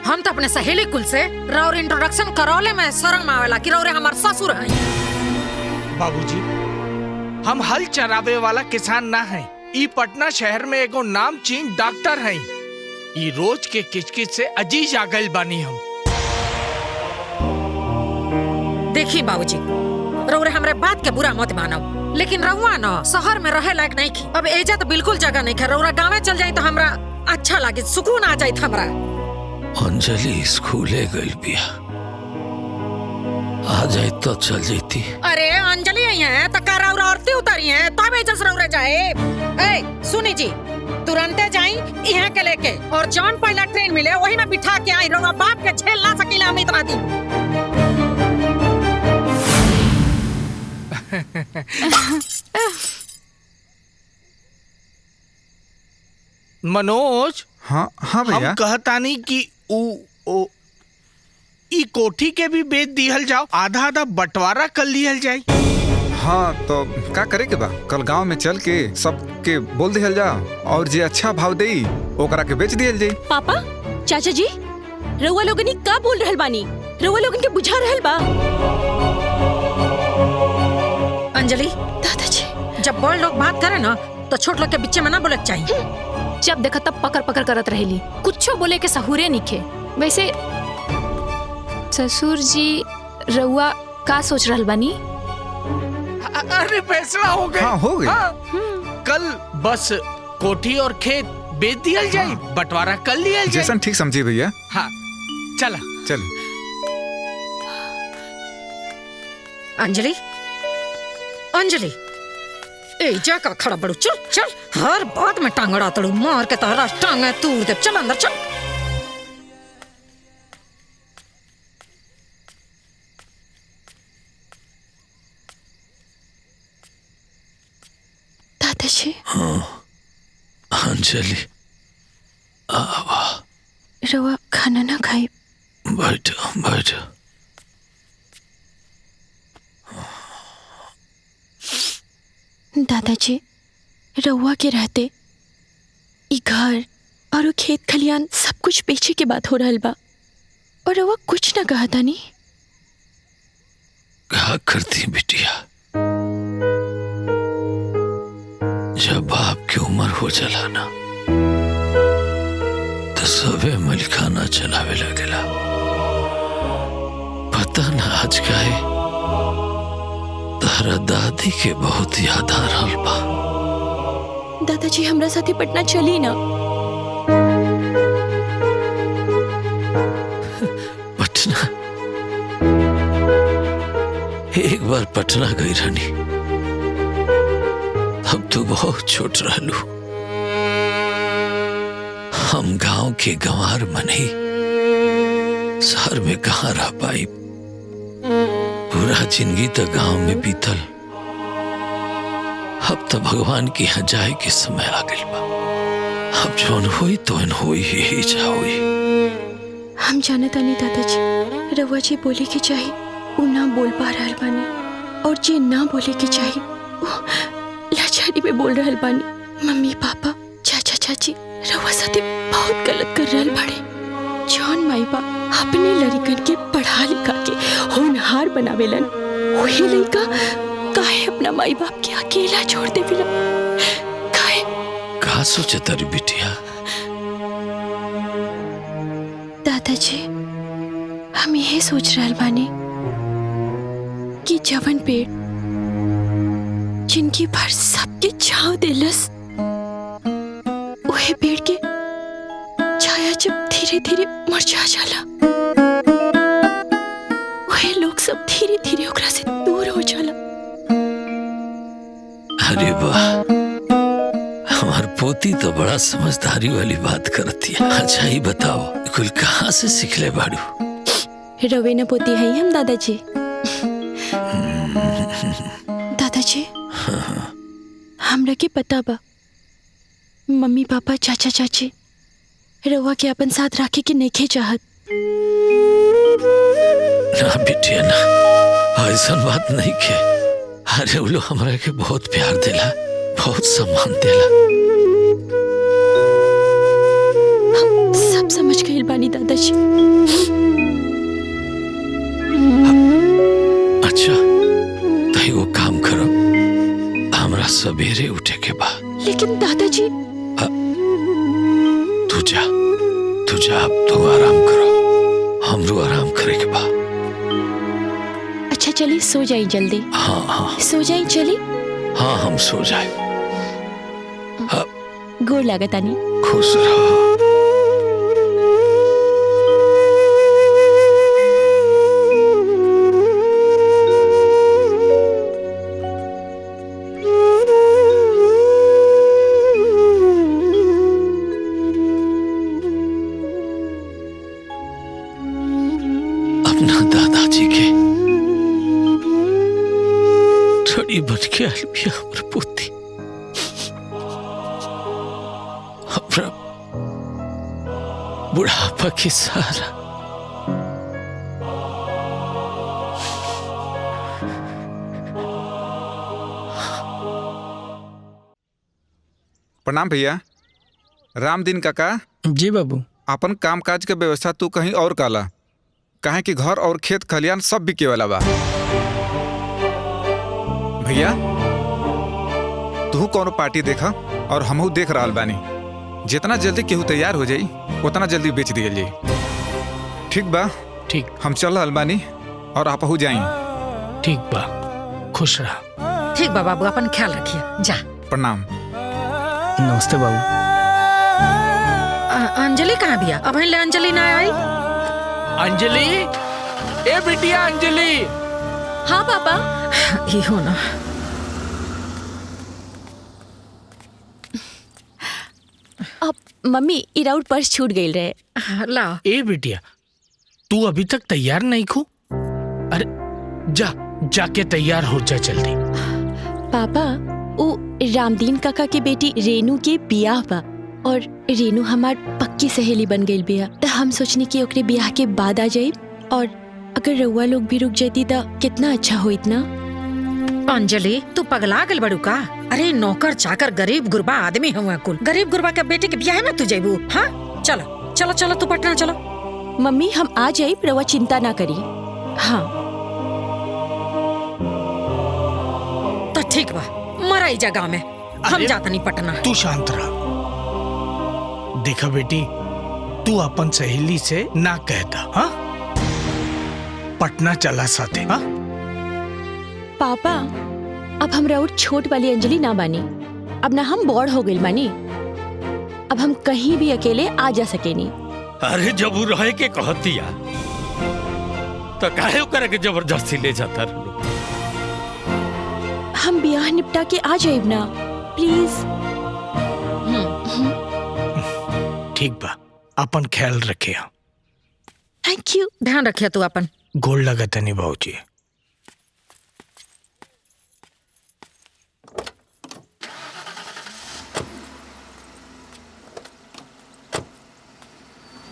हम तो अपने सहेली कुल से रौर इंट्रोडक्शन करौले में शर्म आवेला कि रौरे हमार ससुर हैं।
बाबूजी, हम हल चरावे वाला किसान ना हैं। ई पटना शहर में एगो नामचीन डॉक्टर हैं। ई रोज के किचकिच से अजीज आ गइल बानी हम।
देखी बाबूजी, रौरे हमरे बात के बुरा मत मानो, लेकिन रहुआ ना शहर में रहे लायक नहीं की। अब एजा तो बिल्कुल जगह नहीं है। रौरा गाँव चल जाए तो हमरा अच्छा लगे, सुकून आ जाए हमरा।
अंजलि स्कूले गइल बिया, आ जाए तो चल जाती।
अरे अंजलि आई है तो का रौरा औरती उतारी है तब एजस रौरे जाए। ए सुनी जी, तुरंते जाई यहाँ के लेके, और जौन पहला ट्रेन मिले वही में बिठा के आई। रौरा बाप के झेल ना सकीला हम इतना दिन।
मनोज,
हाँ हाँ भैया,
हम कहतानी कि ई कोठी के भी बेच दिहल जाओ, आधा आधा बंटवारा कर लिहल जाए।
हाँ तो का करे के बा? कल गांव में चल के सबके बोल दिहल जा, और जे अच्छा भाव देई ओकरा के बेच दिहल जाई।
पापा, चाचा जी, रउआ लोगनी का बोल रहल बानी? रउआ लोगन के बुझा रहल बा?
अंजलि,
दादाजी,
जब बड़ लोग बात करे ना तो छोट लोग के बीच में ना बोले चाहिए।
जब देखा तब पकड़ पकड़ करत रहेली, कुछो बोले के सहूरे निखे। वैसे ससुर जी, रउआ का सोच रहल बानी?
अरे फैसला हो गया।
हाँ, हो गया।
कल बस कोठी और खेत बेच दिया जाए, बंटवारा कर लिया जाए।
जैसन ठीक समझी भैया।
हाँ, चला
चल।
अंजलि, अंजलि, ए जा का खड़ा बड़ू, चल चल, हर बात में टांगड़ा तड़ू, मार के तारा टांगे तूर दे, चल अंदर चल।
दादाजी।
हाँ अंजलि, आवा।
रवा खाना ना खाई।
बैठो बैठो।
दादाजी, रउआ के रहते ई घर और खेत खलियान सब कुछ पीछे के बात हो रहल बा, और रउआ कुछ ना कहा था नहीं।
क्या करती बिटिया, जब बाप की उम्र हो चला ना तो सबे मलिकाना चलावे लगेला। पता ना आज का है, तारा दादी के बहुत याद आ रहा बा।
दादाजी हमरा साथे पटना चली ना।
पटना? एक बार पटना गई रानी, अब तो बहुत छोट रहलू। हम गांव के गंवार बने, शहर में कहाँ रह पाई। पूरा जिंदगी तो गांव में बीतल, अब तो भगवान के यहाँ जाए के समय आ गई बा। अब जौन होई तो होई ही जा होई।
हम जानता नहीं दादाजी, रउआ जी बोले के चाही वो ना बोल पा रहल बानी, और जे ना बोले के चाही वो लाचारी में बोल रहल बानी। मम्मी पापा चाचा चाची रउआ साथे बहुत गलत कर रहल बाड़े। जौन माई बाप अपने लड़कन के पढ़ा लिखा के होनहार बनावेलन, वही लड़का काहे अपना माई बाप के अकेला छोड़ देवेला? काहे?
का सोचत रे बिटिया?
दादाजी, हम यही सोच रहल बानी कि जवन पेड़ जिनकी भर सबके छाव देलस, वही पेड़ के छाया जब धीरे धीरे मुरझा जाला, वही लोग सब धीरे धीरे ओकरा से दूर हो जाला।
अरे वाह, हमार पोती तो बड़ा समझदारी वाली बात करती है। अच्छा ही बताओ, कुल कहाँ से सीखले बाड़ू?
रवे न पोती है हम दादाजी। दादाजी, हमरा के पता बा मम्मी पापा चाचा चाची रउआ के अपन साथ रखे के नइखे चाहत।
ना बिटिया ना, ऐसा बात नहीं के। अरे वो लोग हमरा के बहुत प्यार देला, बहुत सम्मान देला।
हम सब समझ गए बानी दादाजी।
अच्छा तो वो काम करो, हमरा सवेरे उठे के बा।
लेकिन दादाजी,
तू जा, अब तू आराम करो, हमरो आराम करे के बा।
अच्छा चलिए सो जाइए जल्दी।
हाँ हाँ
सो जाइए, चली।
हाँ हम सो जाए।
गोर लागत आनी।
खुश रहो। अपना दादाजी के थोड़ी बच के अलबिया हमर पोती, अपना बुढ़ापा के सहारा।
प्रणाम भैया। रामदीन काका।
जी बाबू।
अपन काम काज के व्यवस्था तू कहीं और काला, काहे कि घर और खेत खलियान सब बिके वाला बा। भैया तू कोनो पार्टी देखा और हमहू देख रहा बानी। जितना जल्दी केहू तैयार हो जाई उतना जल्दी बेच दिया जाई। ठीक बा?
ठीक।
हम चल रहल बानी और आप हो जाई।
ठीक बा, खुश रहा।
ठीक बा बाबू, अपन ख्याल रखिए। जा।
प्रणाम।
नमस्ते बाबू।
अंजलि कहाँ बिया? अब ले अंजलि ना आई?
अंजलि, ए बिटिया अंजलि।
हाँ पापा।
ये हो ना।
अब मम्मी इराउट पर्स छूट गई रहे।
ला।
ए बिटिया, तू अभी तक तैयार नहीं खू? अरे जा, जाके तैयार हो जा जल्दी।
पापा, वो रामदीन काका के बेटी रेनू के बियाह बा और रेनू हमार पक्की सहेली बन गई बिया। तो हम सोचनी कि ओकरे बियाह के बाद आ जाए, और अगर रउआ लोग भी रुक जाती तो कितना अच्छा होइत ना।
अंजलि, तू पगला गल बड़ू का? अरे नौकर चाकर गरीब गुरबा आदमी हुआ कुल। गरीब गुरबा के बेटे के ब्याह में तू जेबू? हाँ, चलो चलो चलो, तू पटना चलो।
मम्मी हम आ जाए, रउआ चिंता ना करी। हाँ
तो ठीक बा, मरा ई जगह में हम जाता नहीं पटना।
तू शांत रह। देखा बेटी, तू अपन सहेली से ना कहता। हाँ, पटना चला साथे। हाँ
पापा, अब हम राउत छोट वाली अंजलि ना बानी। अब ना हम बड़ हो गइल बानी। अब हम कहीं भी अकेले आ जा सकेनी।
अरे जब वो रहे के कहतिया तो काहे करे के जबरदस्ती ले जाता रहो।
हम ब्याह निपटा के आ जाइब ना, प्लीज।
ठीक बा, अपन ख्याल रखे।
Thank you.
ध्यान रखिया तू अपन।
गोल लगता नहीं बाबूजी।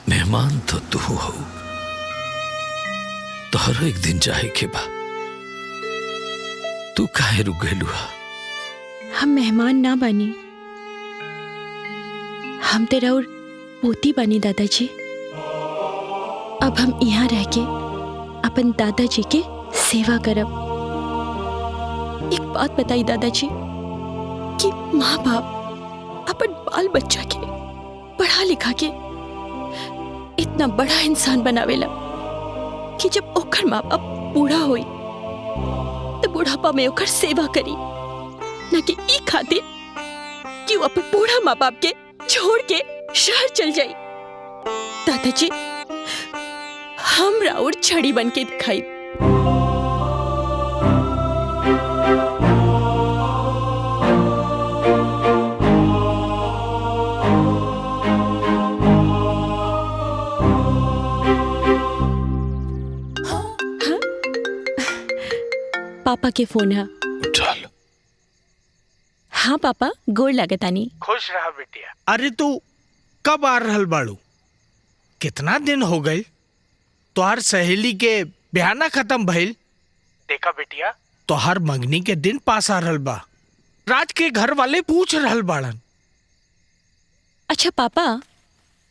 मेहमान तो तू हो, तो हर एक दिन जाए के बा। तू काहे रुक गइलू?
हम मेहमान ना बानी, हम तेरा और पोती बानी दादाजी। अब हम यहाँ रह के अपन दादाजी के सेवा करब। एक बात बताई दादाजी, कि माँ बाप अपन बाल बच्चा के पढ़ा लिखा के इतना बड़ा इंसान बनावेला कि जब ओकर माँ बाप बूढ़ा होई तो बुढ़ापा में ओकर सेवा करी, न कि ई खातिर कि वो अपन बूढ़ा माँ बाप के छोड़ के शहर चल जाई। दादाजी, हम राउर छड़ी बन के दिखाई। पापा के फोन है।
चल।
हाँ पापा, गोड़ लागतानी।
खुश रहा बेटिया। अरे तू कब आ रहल बाड़ू? कितना दिन हो गए तोहार सहेली के बयाना खत्म भइल। देखा बेटिया, तोहार मंगनी के दिन पास आ रहल बा। राज के घर वाले पूछ रहल बाड़न।
अच्छा पापा,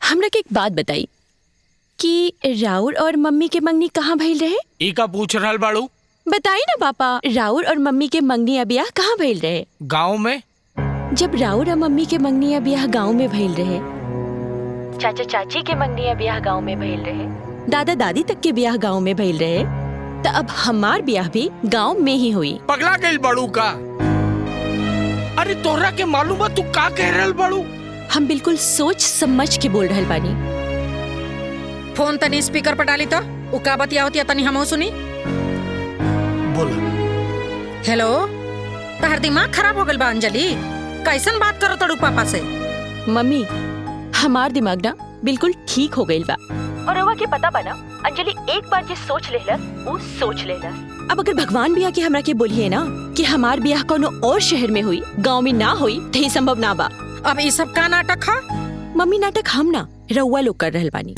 हमरा के एक बात बताई कि राउर और मम्मी के मंगनी कहाँ भइल रहे?
ई का पूछ रहल बाड़ू?
बताई ना पापा, राउर और मम्मी के मंगनी या ब्याह कहाँ भइल रहे?
गाँव में।
जब राउर और मम्मी के मंगनी या ब्याह गाँव में भइल रहे, चाचा चाची के मंगनी या ब्याह गाँव में भइल रहे, दादा दादी तक के ब्याह गाँव में भइल रहे, तो अब हमार ब्याह भी गाँव में ही हुई।
पगला गइल बाड़ू का? अरे तोहरा के मालूम बा तू का कह रहल बाड़ू?
हम बिल्कुल सोच समझ के बोल रहल बानी।
फोन तनी स्पीकर पर डाली तो उ का बतिया होती तनी हमहू सुनी।
बोला।
हेलो, तहर दिमाग खराब हो गल बा अंजलि? कैसन बात करो तड़ू पापा से?
मम्मी, हमार दिमाग ना बिल्कुल ठीक हो गइल बा। और रवा के पता बा ना, अंजलि एक बार जे सोच लेलस वो सोच लेलस। अब अगर भगवान भी आके हमरा के बोलिए ना कि हमार ब्याह कोनो और शहर में हुई, गांव में ना हुई, तो ये संभव ना बा।
अब ये सब का नाटक है?
मम्मी, नाटक हम ना रउआ लोग कर रहल बानी।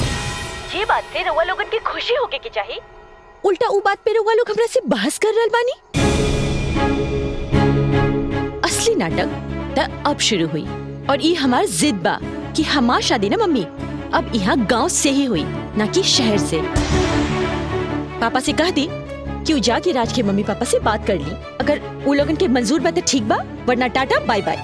ये बात से रउआ लोगन की खुशी होके के चाहिए, उल्टा उ बात पे रउआ लोग हमरा से बहस कर रहल बानी। असली नाटक त अब शुरू हुई, और ये हमार जिद बा कि हमार शादी ना मम्मी अब यहाँ गांव से ही हुई, ना कि शहर से। पापा से कह दी कि उ जाके राज के मम्मी पापा से बात कर ली। अगर उ लोगन के मंजूर बा तो ठीक बा, वरना टाटा बाय बाय।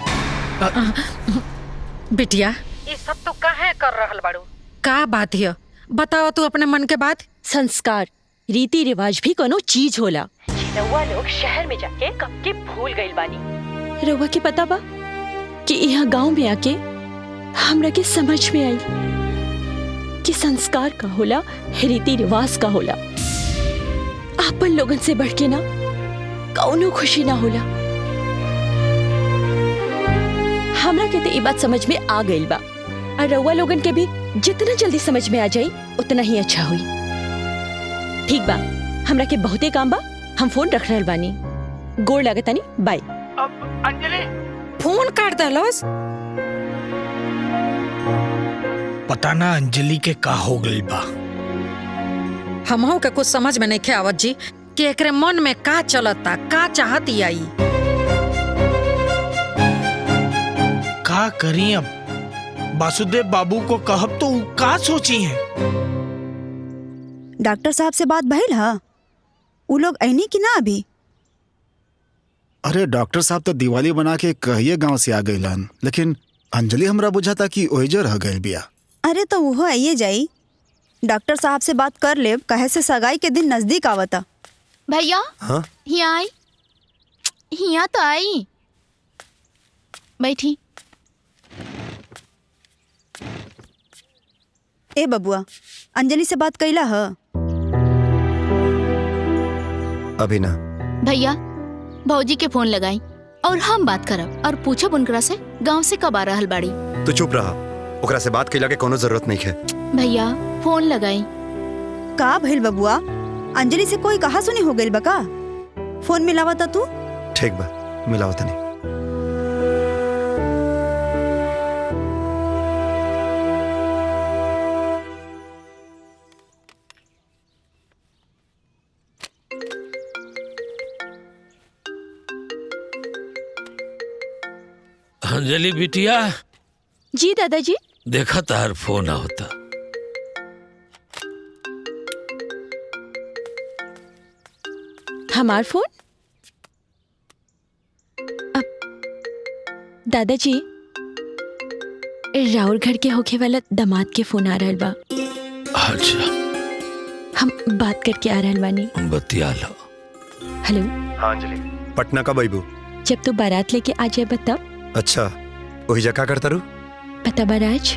बिटिया, ये सब तो काहे कर रहल बाड़ू? का बात है बताओ तू अपने मन के बात।
संस्कार रीति रिवाज भी कोनो चीज होला, रउआ लोग शहर में जाके कब के भूल गइल बानी। रउआ के पता बा कि यहाँ गांव में आके हमरा के समझ में आई कि कि संस्कार का होला, रीति रिवाज का होला। आपन लोगन से बढ़ के ना कौनो खुशी ना होला। हमरा के तो ये बात समझ में आ गई बा, और रउआ लोगन के भी जितना जल्दी समझ में आ जाई उतना ही अच्छा हुई। ठीक बा, हमरा के बहुते काम बा, हम फोन रख रहल बानी। गोड़ लागतानी, बाय।
अब अंजलि
फोन काट दलोस।
पता ना अंजलि के का हो गई बा।
हमहू के कुछ समझ में नहीं आवत जी कि एकरे मन में का चलता, का चाहत आई।
का करी अब? वासुदेव बाबू को कहब तो का सोची है?
डॉक्टर साहब से बात भइल हा? उ लोग ऐनी कि ना अभी?
अरे डॉक्टर साहब तो दिवाली बना के कहिए गांव से आ गइलन, लेकिन अंजलि हमरा बुझाता कि ओहिजे रह गइल बिया।
अरे तो वो आइए जाई, डॉक्टर साहब से बात कर ले, कहे से सगाई के दिन नजदीक आवता।
भैया
हाँ?
यहाँ आई, यहाँ तो आई, बैठी।
ए बबुआ, अंजलि से बात कैला ह?
अभी ना।
भैया भौजी के फोन लगाई और हम बात करब और पूछब उनकरा से गांव से कब आ रहल बाड़ी।
तू चुप रहा, ओकरा से बात कैला के कोनो जरूरत नहीं है।
भैया फोन लगाई।
का भइल बबुआ, अंजलि से कोई कहा सुनी हो गइल बा का? फोन मिलावा ता तू।
ठीक बा, मिलाओ तनी।
अंजलि बिटिया।
जी दादाजी।
देखा तार फोन होता।
हमार फोन? अब दादाजी, राउर घर के होके वाला दामाद के फोन आ रहल बा।
अच्छा,
हम बात करके आ रहल बानी।
बतिया लो।
हेलो।
हाँ अंजलि, पटना कब आइबू?
जब तू बारात लेके आ जाए बता।
अच्छा, वही जगह करता रू?
पता बा राज,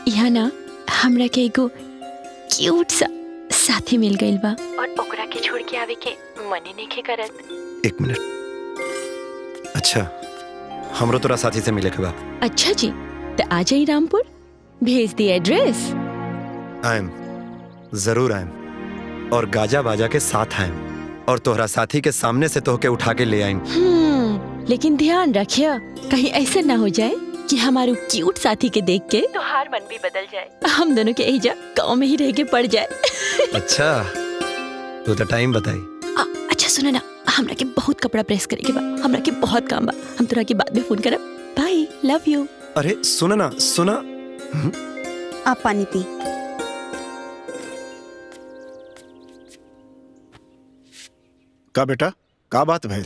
यहाँ ना हमरा के एगो क्यूट सा साथी मिल गइल बा और ओकरा के छोड़ के आवे के मने नइखे करत।
एक मिनट। अच्छा, हमरो तोरा साथी से मिले के बा।
अच्छा जी, तो आ जाई रामपुर, भेज दी एड्रेस।
आयम, जरूर आयम, और गाजा बाजा के साथ आयम, और तोहरा साथी के सामने से तोहके उठा के ले आयम।
लेकिन ध्यान रखिया, कहीं ऐसा ना हो जाए कि हमारे क्यूट साथी के देख के तो हार मन भी बदल जाए, हम दोनों के एजा गांव में ही रह के पड़ जाए।
अच्छा, तू तो टाइम बताई।
अच्छा सुना ना, हमरा के बहुत कपड़ा प्रेस करे के बा, हमरा के बहुत काम बा, हम तोरा के बाद में फोन करब। Bye, love you.
अरे सुना ना, सुना।
आप पानी पी।
का बेटा, का बात भइल?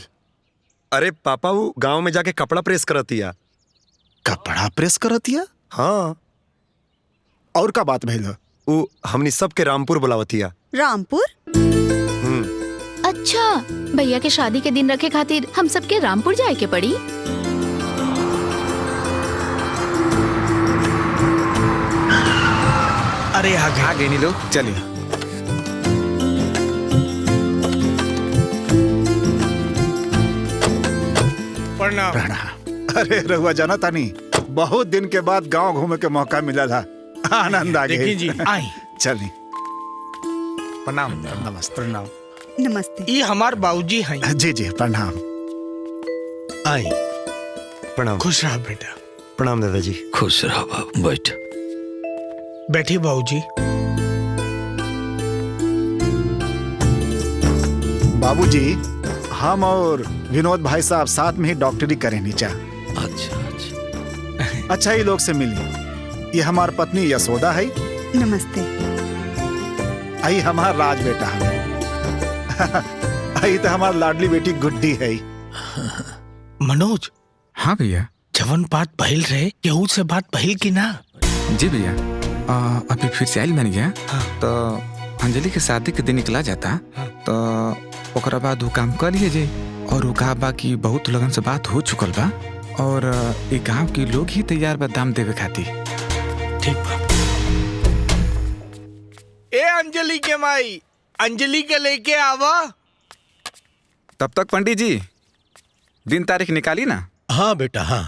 अरे पापा वो गांव में जाके कपड़ा प्रेस करतिया।
कपड़ा प्रेस करतिया?
हाँ।
और का बात भइल?
वो हमनी सब के रामपुर बुलावतिया।
रामपुर?
अच्छा, भैया के शादी के दिन रखे खातिर हम सबके रामपुर जाए के पड़ी।
अरे आ गए
नी लोग, चलिए।
प्रणाम।
अरे रहुआ जाना तानी, बहुत दिन के बाद गांव घूमे के मौका मिला था, आनंद आ गया।
देखिए जी, आई।
चलिए।
प्रणाम। नमस्ते। प्रणाम।
नमस्ते।
ये हमार बाबूजी हैं।
जी जी, प्रणाम।
आई। प्रणाम।
खुश रहा बेटा।
प्रणाम दादाजी।
खुश रहा बाबू, बैठ।
बैठिए बाबूजी।
बाबूजी, हम और विनोद भाई साहब साथ में ही डॉक्टरी करें नीचा।
अच्छा अच्छा।
अच्छा, ये लोग से मिलिए। ये हमार पत्नी यशोदा है।
नमस्ते।
आई हमार राज बेटा है। आई तो हमार लाडली बेटी गुड्डी है।
मनोज।
हाँ भैया।
जवन बात भइल रहे, केहू से बात भइल की ना?
जी भैया, अभी फिर से आइल बन गया। तो अंजलि के शादी के दिन निकला जाता, तो ओकरा बाद वो काम कर लिए जे, और वो कहा बा कि बहुत लोगन से बात हो चुकल बा, और ये गांव के लोग ही तैयार बा दाम देवे खातिर।
ठीक बा। ए अंजलि के माई, अंजलि के लेके आवा।
तब तक पंडित जी दिन तारीख निकाली ना।
हाँ बेटा हाँ।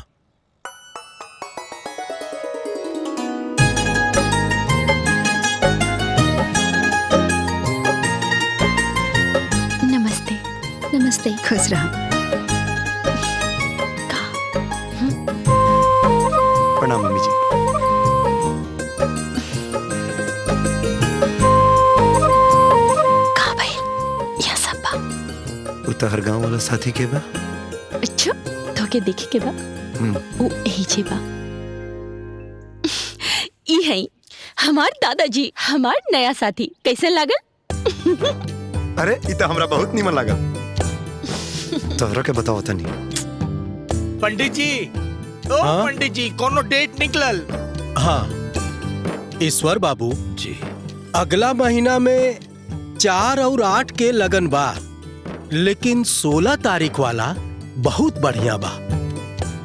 नमस्ते।
नमस्ते। खुश रहा।
प्रणाम मम्मी जी।
का भाई या सब बा
उतर गांव वाला साथी के बा।
अच्छा तो के देखे के बा वो यही जे बा। ई है हमार दादाजी, हमार नया साथी। कैसे लागल?
अरे ई तो हमरा बहुत नीमन लागल। तोहरा के बताओ तनी।
पंडित जी, ओ पंडित जी, कोनो डेट निकलल?
हाँ ईश्वर बाबू
जी,
अगला महीना में 4 और 8 के लगन बा, लेकिन 16 तारीख वाला बहुत बढ़िया बा।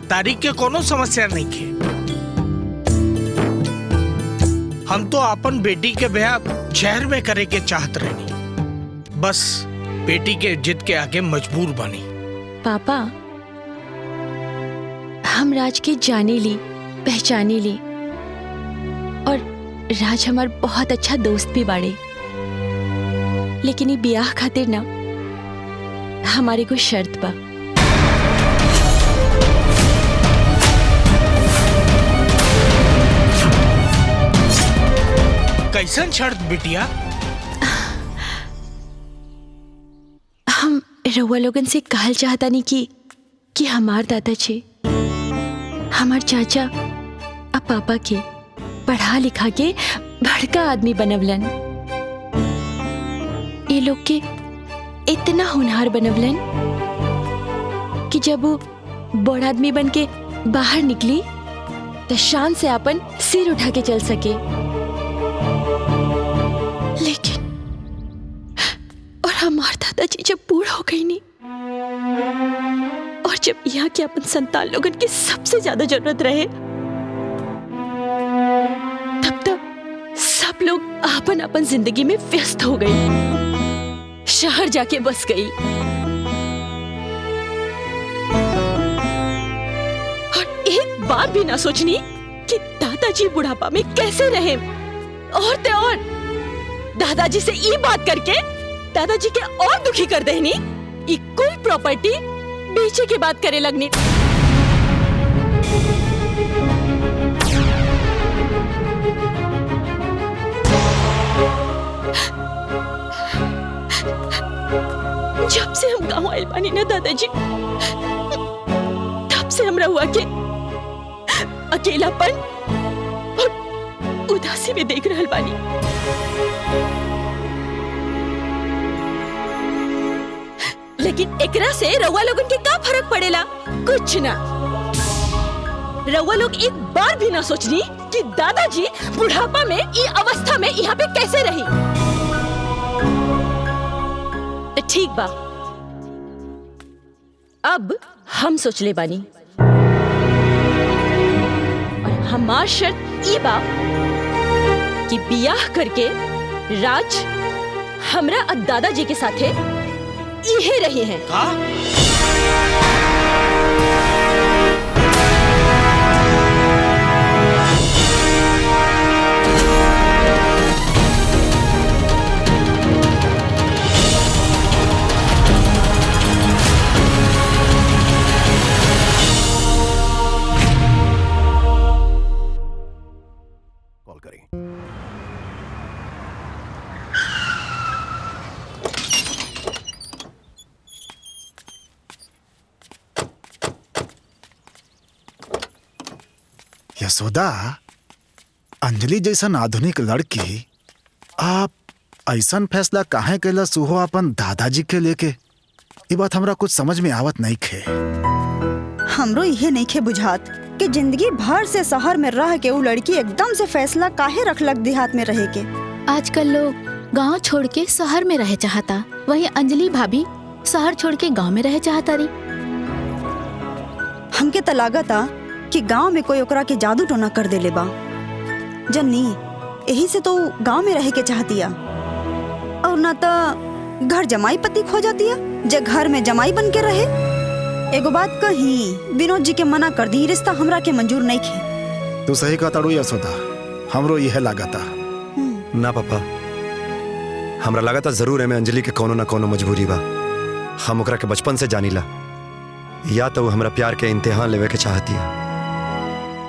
तारीख के कोनो समस्या नहीं के। हम तो अपन बेटी के ब्याह शहर में करे के चाहत रहनी, बस बेटी के जिद के आगे मजबूर बनी।
पापा हम राज के जाने ली, पहचाने ली, और राज हमार बहुत अच्छा दोस्त भी बाड़े। लेकिन ये ब्याह खातिर ना हमारे को शर्त बा।
कैसन शर्त बिटिया?
हम रउआ लोगन से कहल चाहता नहीं कि हमार दादाजी, हमार चाचा अब पापा के पढ़ा लिखा के बड़का आदमी बनवलन। ये लोग के इतना होनहार बनवलन कि जब वो बड़ आदमी बन के बाहर निकली तो शान से अपन सिर उठा के चल सके। लेकिन और हमार दादाजी जब बूढ़ हो गई नहीं, और जब यहाँ के अपन संतान लोगन की सबसे ज्यादा जरूरत रहे, तब तक सब लोग अपन अपन जिंदगी में व्यस्त हो गई, शहर जाके बस गई। और एक बार भी ना सोचनी कि दादाजी बुढ़ापा में कैसे रहे। और ते और दादाजी से ये बात करके दादाजी के और दुखी कर देनी, ये कुल प्रॉपर्टी बेचे के बात करे लगनी। जब से हम गांव आइल बानी ना दादाजी, तब से हमरा हुआ के अकेलापन और उदासी में देख रहल बानी। लेकिन एकरा से रउआ लोगन के का फर्क पड़ेला? कुछ ना। रउआ लोग एक बार भी ना सोचनी कि दादाजी बुढ़ापा में ई अवस्था में यहाँ पे कैसे रही। ठीक बा, अब हम सोच ले बानी, और हमार शर्त ई बा कि बियाह करके राज हमरा और दादाजी के साथे यही रहे हैं।
कॉल करें।
यशोदा, अंजलि जैसन आधुनिक लड़की आप ऐसन फैसला काहे कैला सुहो अपन दादाजी के लेके? ये बात हमरा कुछ समझ में आवत नहीं खे।
हमरो यही नहीं खे बुझात कि जिंदगी भर से शहर में रह के वो लड़की एकदम से फैसला काहे रखलक देहात में रहे के।
आजकल लोग गांव छोड़ के शहर में रहे चाहता, वही अंजलि भाभी शहर छोड़ के गांव में रहे चाहता रही।
हमके तो लागता कि गांव में कोई ओकरा के जादू टोना कर देले बा। जन्नी यही से तो गांव में रह के चाहतिया, और ना तो घर जमाई पति खो जातिया जे घर में जमाई बन के रहे। एगो बात कही, विनोद जी के मना कर दी, रिश्ता हमरा के मंजूर नहीं खे।
तू सही कहता रू यशोदा, हमरो यह लागता।
ना पापा, हमरा लागता जरूर है में अंजलि के कोनो ना कोनो मजबूरी बा। हम ओकरा के बचपन से जानीला, या तो हमरा प्यार के इम्तिहान लेवे के चाहतिया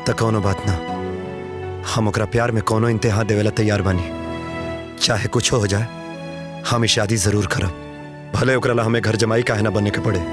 तो कोनो बात ना, हम ओकरा प्यार में कोनो इम्तिहान देवेला तैयार बानी। चाहे कुछ हो जाए, हम ई शादी जरूर करब, भले ओकरा ला हमें घर जमाई काहे ना बनने के पड़े।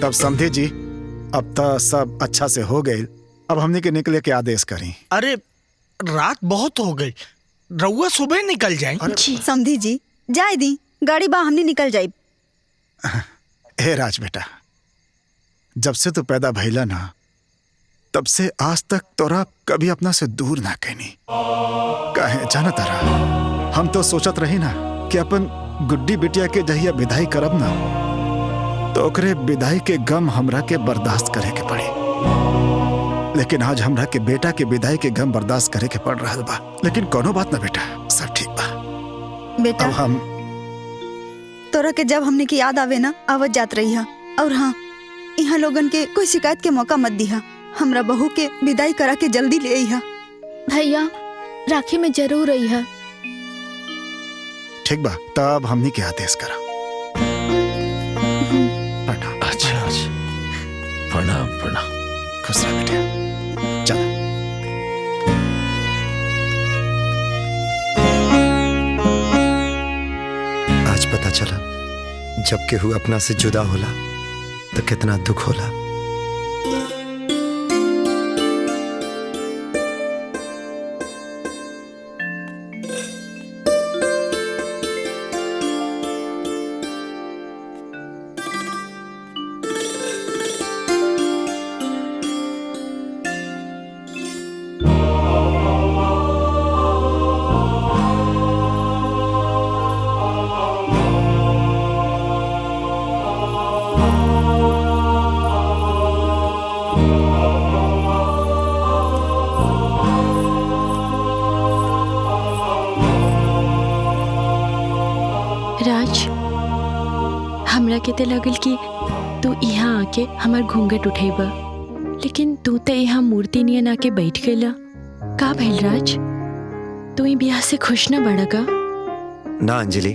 तब समझे जी, अब तो सब अच्छा से हो गए, अब हमने के निकले के आदेश करी।
अरे रात बहुत हो गई, रउआ सुबह निकल जाए।
समझी जी, जाए दी, गाड़ी बा हमने निकल जाए।
हे राज बेटा, जब से तू पैदा भइला ना, तब से आज तक तोरा कभी अपना से दूर ना कहनी। कहे जाना तारा, हम तो सोचत रही ना कि अपन गुड्डी बिटिया के जहिया विदाई करब ना, तो ओकरे विदाई के गम हमरा के बर्दाश्त करे के पड़ी। लेकिन आज हमरा के बेटा के विदाई के गम बर्दाश्त करे के पड़ रहा बा। लेकिन कोनो बात ना बेटा, सब ठीक बा।
बेटा
अब हम
तोरा के जब हमने की याद आवे ना, आवत जात रही है। और हाँ, यहाँ लोगन के कोई शिकायत के मौका मत दिहा। हमरा बहू के विदाई करा के जल्दी ले आई है।
भैया राखी में जरूर आई है।
ठीक बा, तब हमने के आदेश करा।
अच्छा अच्छा, प्रणाम प्रणाम।
खुश रह बेटे, चल।
आज पता चला जब केहू अपना से जुदा होला तो कितना दुख होला।
राज, हमरा के ते लगल कि तू यहाँ आके हमार घूंघट उठेबा, लेकिन तू तो यहाँ मूर्ति नियन आके बैठ गईला। का भइल राज, तू ई ब्याह से खुश ना बड़ा का?
ना अंजलि,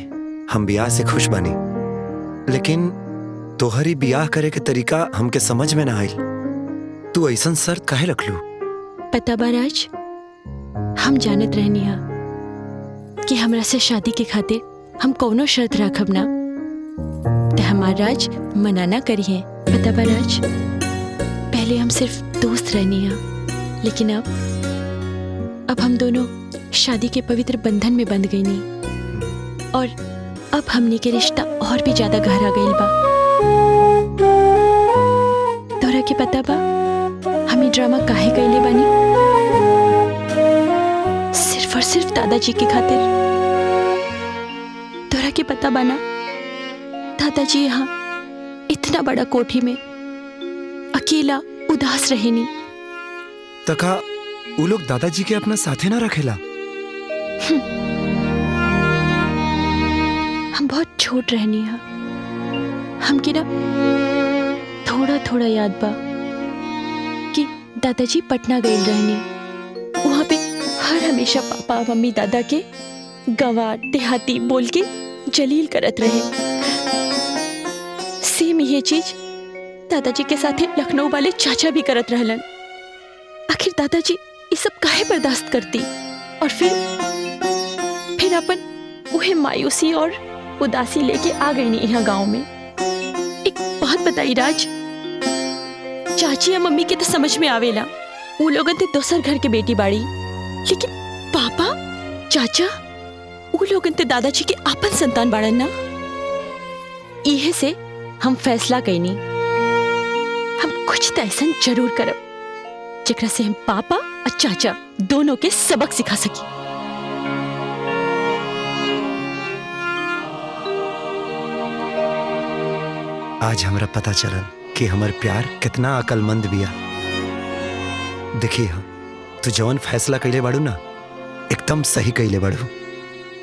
हम ब्याह से खुश बानी, लेकिन तोहरी ब्याह करे के तरीका हमके समझ में ना आइल। तू ऐसन शर्त काहे रख लू?
पता बा राज, हम जानत रहनी हा कि हमरा से शादी के खातिर हम कौनो शर्त रखब ना तो हमार राज मना ना करिए। पता बा राज, पहले हम सिर्फ दोस्त रहनी है, लेकिन अब हम दोनों शादी के पवित्र बंधन में बंध गई नहीं, और अब हमने के रिश्ता और भी ज्यादा गहरा गईल बा। तोरा के पता बा हम ड्रामा काहे कइले बानी? सिर्फ और सिर्फ दादाजी के खातिर। तोरा के पता बा ना, दादाजी यहाँ इतना बड़ा कोठी में अकेला उदास रहे नहीं।
तका वो लोग दादाजी के अपना साथे ना रखेला?
हम बहुत छोट रहनी है, हमके ना थोड़ा थोड़ा याद बा कि दादाजी पटना गए रहनी। वहाँ पे हर हमेशा पापा मम्मी दादा के गंवार देहाती बोल के जलील करत रहे। सेम ये चीज दादाजी के साथे लखनऊ वाले चाचा भी करत रहलन। आखिर दादाजी ये सब काहे बर्दाश्त करती, और फिर अपन उहे मायूसी और उदासी लेके आ गई नहीं यहाँ गांव में। एक बात बताई राज, चाची या मम्मी के तो समझ में आवेला, वो लोगन ते दोसर घर के बेटी बाड़ी, लेकिन पापा चाचा वो लोगन ते दादाजी के आपन संतान बाड़न ना। इहे से हम फैसला कईनी, हम कुछ तो ऐसा जरूर करब जेकरा से हम पापा और चाचा दोनों के सबक सिखा सकी।
आज हमरा पता चलल कि हमर प्यार कितना अकलमंद बिया। देखिए तू जवन फैसला कइले बाड़ू ना, एकदम सही कइले बाड़ू।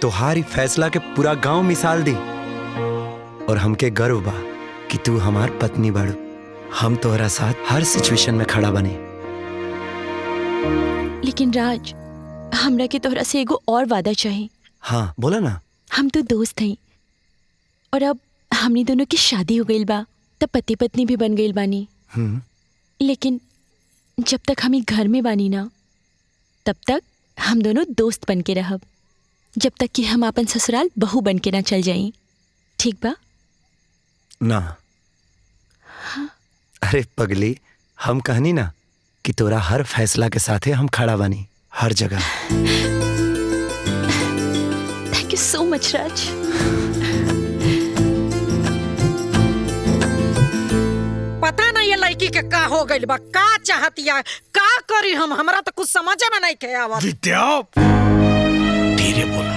तोहारी फैसला के पूरा गांव मिसाल दी, और हमके गर्व बा कि तू हमार पत्नी बाड़ू। हम तोहरा साथ हर सिचुएशन में खड़ा बने।
लेकिन राज, हमरा के तोहरा से एगो और वादा चाहिए।
हाँ बोला ना।
हम तो दोस्त हैं, और अब हमनी दोनों की शादी हो गई बा, तब पति पत्नी भी बन गई बानी। लेकिन जब तक हम घर में बानी ना, तब तक हम दोनों दोस्त बन के रहब, जब तक कि हम अपन ससुराल बहू बन के ना चल जाई। ठीक बा
ना?
हाँ?
अरे पगली, हम कहनी ना कि तोरा हर फैसला के साथे हम खड़ा बानी, हर जगह।
थैंक यू सो मच राज।
पता नहीं ये लड़की के का हो गइल बा, का चाहतिया, का करी हम, हमरा तो कुछ समझ में नहीं के आवत।
विद्या, धीरे बोला।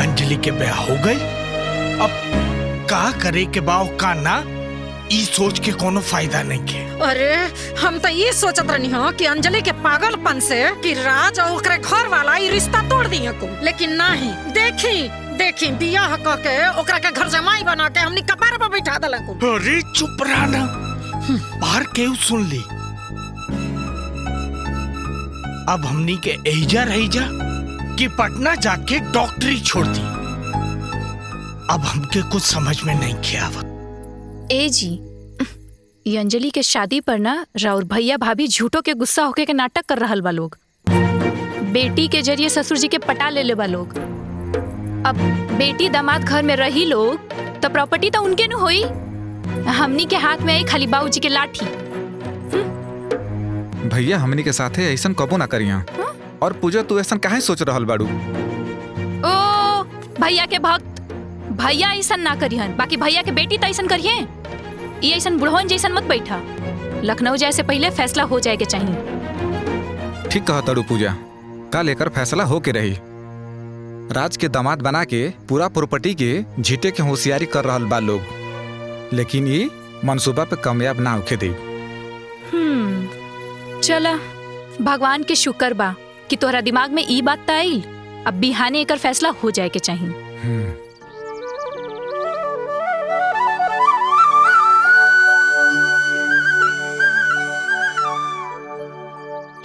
अंजलि के ब्याह हो गई, अब का करे के बाव का ना, ई सोच के कोनो फायदा नहीं के।
अरे हम तो ये सोचत रहनी हो कि अंजलि के पागलपन से कि राज और ओकरे घर वाला ये रिश्ता तोड़ दिए को, लेकिन नहीं। देखी बियाह क के ओकरा के घर जमाई बना के हमनी कपार पे बैठा देलक।
अरे चुप रहा ना, बाहर केहू सुन ली। अब हमनी के एजा रही जा कि पटना जाके डॉक्टरी छोड़ दी। अब हमके कुछ समझ में नहीं किया आवत।
ए जी, ये अंजलि के शादी पर ना राउर भैया भाभी झूठो के गुस्सा होके के नाटक कर रहल बा लोग। बेटी के जरिए ससुर जी के पटा ले बा लोग। अब बेटी दामाद घर में रही लोग तो प्रॉपर्टी तो उनके न होई, हमनी के हाथ में आई खाली बाबूजी के लाठी।
भैया हमनी के साथे ऐसन कबो ना करिया। और पूजा तू ऐसन काहे सोच रहल बाड़ू?
ओ भैया के भक्त, भैया ऐसन ना करिहन, बाकी भैया के बेटी तो ऐसन करिए। ये ऐसन बुढ़वन जैसन मत बैठा। लखनऊ जाए से पहले फैसला हो जाए के चाहिए।
ठीक कहा ताड़ू पूजा, का लेकर फैसला हो के रही। राज के दामाद बना के पूरा प्रॉपर्टी के झीटे के होशियारी कर रहल बा लोग, लेकिन ये मंसूबा पे कामयाब ना होके दे।
चला, भगवान के शुक्र बा कि तोहरा दिमाग में ई बात आइल। अब बिहाने एकर फैसला हो जाए के चाहिए।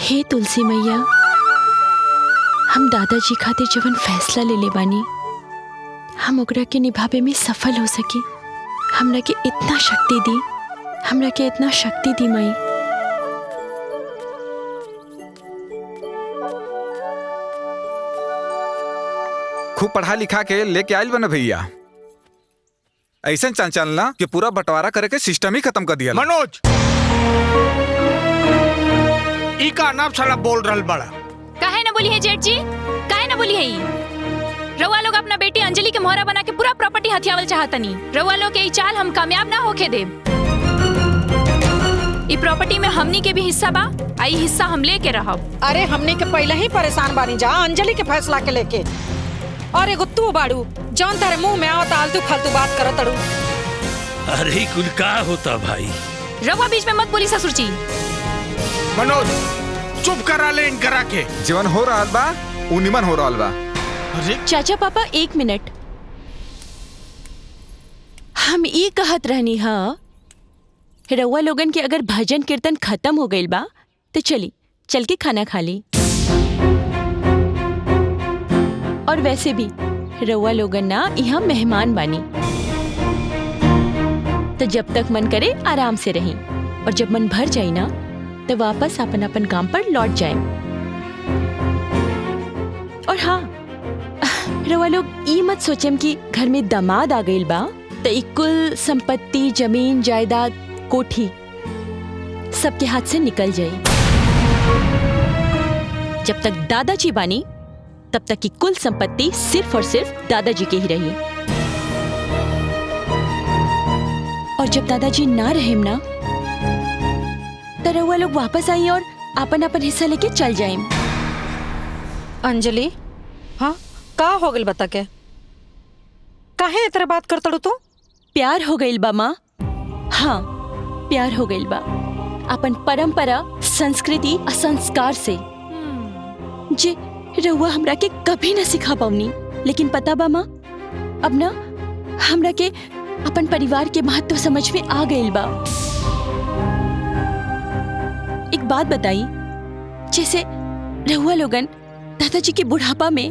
हे तुलसी मैया, हम दादाजी खातिर जवन फैसला ले ले बानी, हम ओकरा के निभावे में सफल हो सके। हमरा के इतना शक्ति दी, हमरा के इतना शक्ति दी माई।
खूब पढ़ा लिखा के लेके आयल बना भैया। ऐसा चलना कि पूरा बंटवारा करे के सिस्टम ही खत्म कर दिया।
मनोज, ई का नाम साला बोल रहल बड़ा।
काहे ना बोली है जेठ जी, काहे ना बोली है ई? रउआ लोग अपना बेटी अंजलि के मोहरा बना के पूरा प्रॉपर्टी हथियावल चाहतनी। रउआ लोग के ई चाल हम कामयाब ना होके देब। ई प्रॉपर्टी में हमनी के भी हिस्सा बा, आई हिस्सा हम लेके रहब।
अरे हमने के पहले ही परेशान बानी जा अंजलि के फैसला के लेके। और एगो तू बाड़ू जौन तारे मुंह में आवत आलतू फालतू बात करत अड़ू।
अरे कुल का होता भाई?
रउआ बीच में मत बोली ससुर जी।
मनोज चुप करा ले इन करा के।
जीवन हो रहा बा उ निमन हो रहा बा।
चाचा पापा 1 मिनट, हम ये कहत रहनी हाँ रउआ लोगन के अगर भजन कीर्तन खत्म हो गइल बा तो चल के खाना खा ली। और वैसे भी रउआ लोगन ना यहाँ मेहमान बानी, तो जब तक मन करे आराम से रही और जब मन भर जाए ना तो वापस अपन अपन काम पर लौट जाए। और हाँ, रउआ लोग ई मत सोचेम कि घर में दामाद आ गइल बा तो ई कुल संपत्ति, जमीन, जायदाद, कोठी सबके हाथ से निकल जाए। जब तक दादाजी बानी तब तक की कुल संपत्ति सिर्फ और सिर्फ दादाजी के ही रही। और जब दादाजी ना रहेम ना तो रउआ लोग वापस आई और अपन अपन हिस्सा लेके चल जाए।
अंजलि, हाँ का हो गइल बता के? काहे इतरे बात करतड़ू तू?
प्यार हो गइल बा माँ। हाँ प्यार हो गइल बा अपन परंपरा, संस्कृति और संस्कार से, जे रउआ हमरा के कभी न सिखा पाऊनी। लेकिन पता बा माँ, अब ना हमरा के अपन परिवार के महत्व समझ में आ गइल बा। एक बात बताई, जैसे रउआ लोगन दादाजी के बुढ़ापा में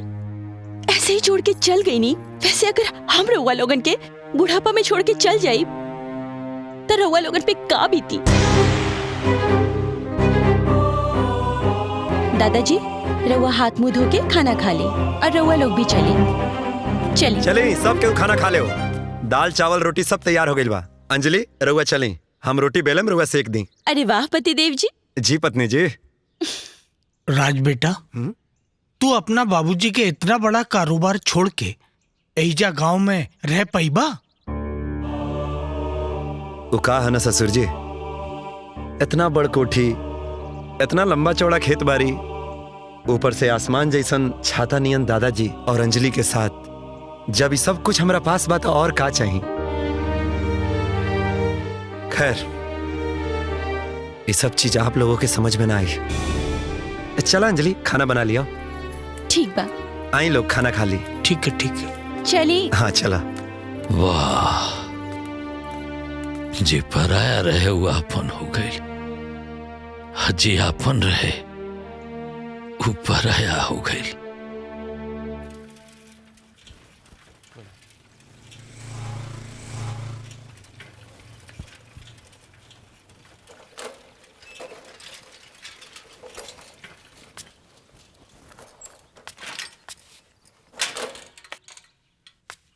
ऐसे ही छोड़ के चल गई नी, वैसे अगर हम रउआ लोगन के बुढ़ापा में छोड़ के चल जाई तो रउआ लोगन पे का बीती। दादाजी रउआ हाथ मुंह धो के खाना खा ली और रउआ लोग भी चली।
चली सब केहू खाना खा ले हो। दाल चावल रोटी सब तैयार हो गइल बा। अंजलि रउआ चली, हम रोटी बेलम रउआ सेक दी।
अरे वाह पतिदेव जी।
जी पत्नी जी।
राज बेटा, तू अपना बाबूजी के इतना बड़ा कारोबार छोड़ के एजा गांव में रह पाईबा?
वो का है ना ससुर जी, इतना बड़ कोठी, इतना लंबा चौड़ा खेत बारी, ऊपर से आसमान जैसन छाता नियन दादाजी और अंजलि के साथ, जब ये सब कुछ हमारा पास बा तो और का चाहिए। खैर ये सब चीज आप लोगों के समझ में ना आई। चला अंजलि खाना बना लिया।
ठीक बा,
आई लोग खाना खा ली।
ठीक है
चली।
हाँ चला।
वाह, जे पराया रहे वो आपन हो गई, जे आपन रहे वो पराया हो गई।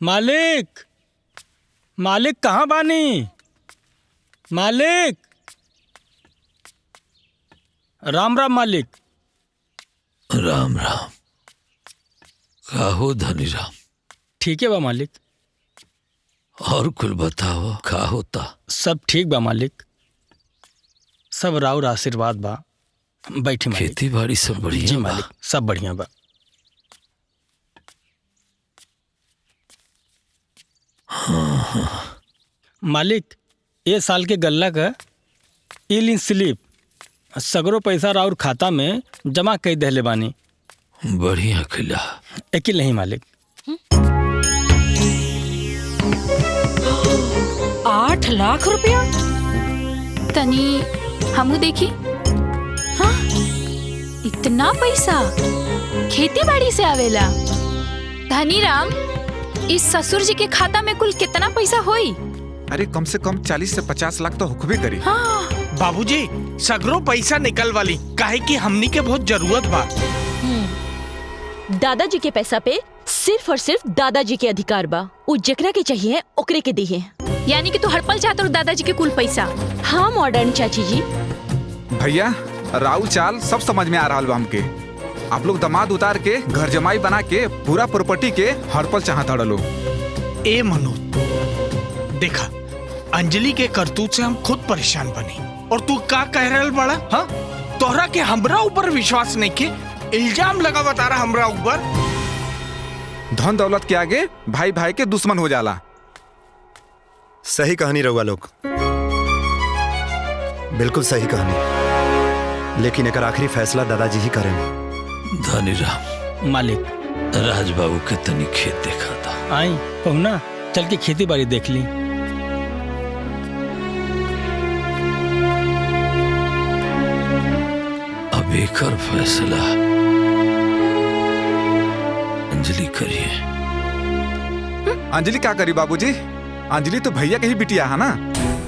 मालिक, मालिक कहाँ बानी? मालिक, राम राम मालिक।
राम राम। का हो धनी राम?
ठीक है बा मालिक।
और कुल बताओ का होता?
सब ठीक बा मालिक, सब राउर आशीर्वाद बा। बैठी मालिक।
खेती बाड़ी सब बढ़िया?
जी मालिक, सब बढ़िया बा।
हाँ।
मालिक, ये साल के गल्ला का ई स्लिप सगरो पैसा राउर खाता में जमा कर देले बानी।
बढ़िया खिला।
एक नहीं मालिक।
8 लाख रुपया? तनी हमू देखी। हाँ, इतना पैसा खेती बाड़ी से आवेला? धनी राम, इस ससुर जी के खाता में कुल कितना पैसा होई?
अरे कम से कम 40 से 50 लाख तो हुक्म करी।
हाँ।
बाबूजी सगरो पैसा निकल वाली, काहे कि हमनी के बहुत जरूरत बा।
दादाजी के पैसा पे सिर्फ और सिर्फ दादाजी के अधिकार बा। उ जेकरा के चाहिए ओकरे के दिए।
यानी कि तू हड़पल चाहत और दादाजी के कुल पैसा?
हाँ मॉडर्न चाची जी।
भैया राउल चाल सब समझ में आ रहा बा हमके। आप लोग दामाद उतार के घर जमाई बना के पूरा प्रॉपर्टी के हड़पल चाहत हड़लो।
ए मनोज, देखा अंजलि के करतूत से हम खुद परेशान बनी और तू का कह रहल बड़ा? हाँ, तोहरा के हमरा ऊपर विश्वास नहीं के इल्जाम लगा बता रहा हमरा ऊपर।
धन दौलत के आगे भाई भाई के दुश्मन हो जाला।
सही कहानी रहुआ लोग, बिल्कुल सही कहानी, लेकिन एक आखिरी फैसला दादाजी ही करें।
धनीराम
मालिक,
राजबाबू के तनी खेत देखा था।
आई पहुना, चल के खेती बाड़ी देख ली।
अब एकर फैसला अंजलि करिए।
अंजलि क्या करी बाबूजी? अंजलि तो भैया के ही बिटिया है ना।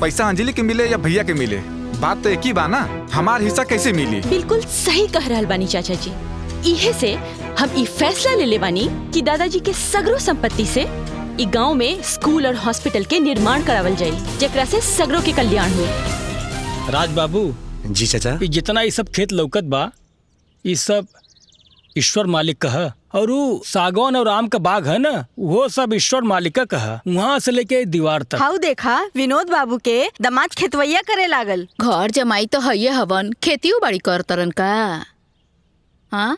पैसा अंजलि के मिले या भैया के मिले, बात तो एक ही बा ना। हमार हिस्सा कैसे मिली?
बिल्कुल सही कह रहल बानी चाचा जी। इहे से हम ई फैसला ले ले बानी कि दादाजी के सगरो संपत्ति से ई गांव में स्कूल और हॉस्पिटल के निर्माण करावल जाई, जेकरा से सगरो के कल्याण हुई।
राज बाबू
जी चाचा,
जितना ये सब खेत लौकत बा, ये सब ईश्वर मालिक कहा, और वो सागौन और आम का बाग है ना, वो सब ईश्वर मालिक का कहा, वहाँ से लेके दीवार तक।
हाउ देखा, विनोद बाबू के दामाद खेतवैया करे लागल।
घर जमाई तो हइये हवन, खेती बाड़ी कर तरन का। हाँ,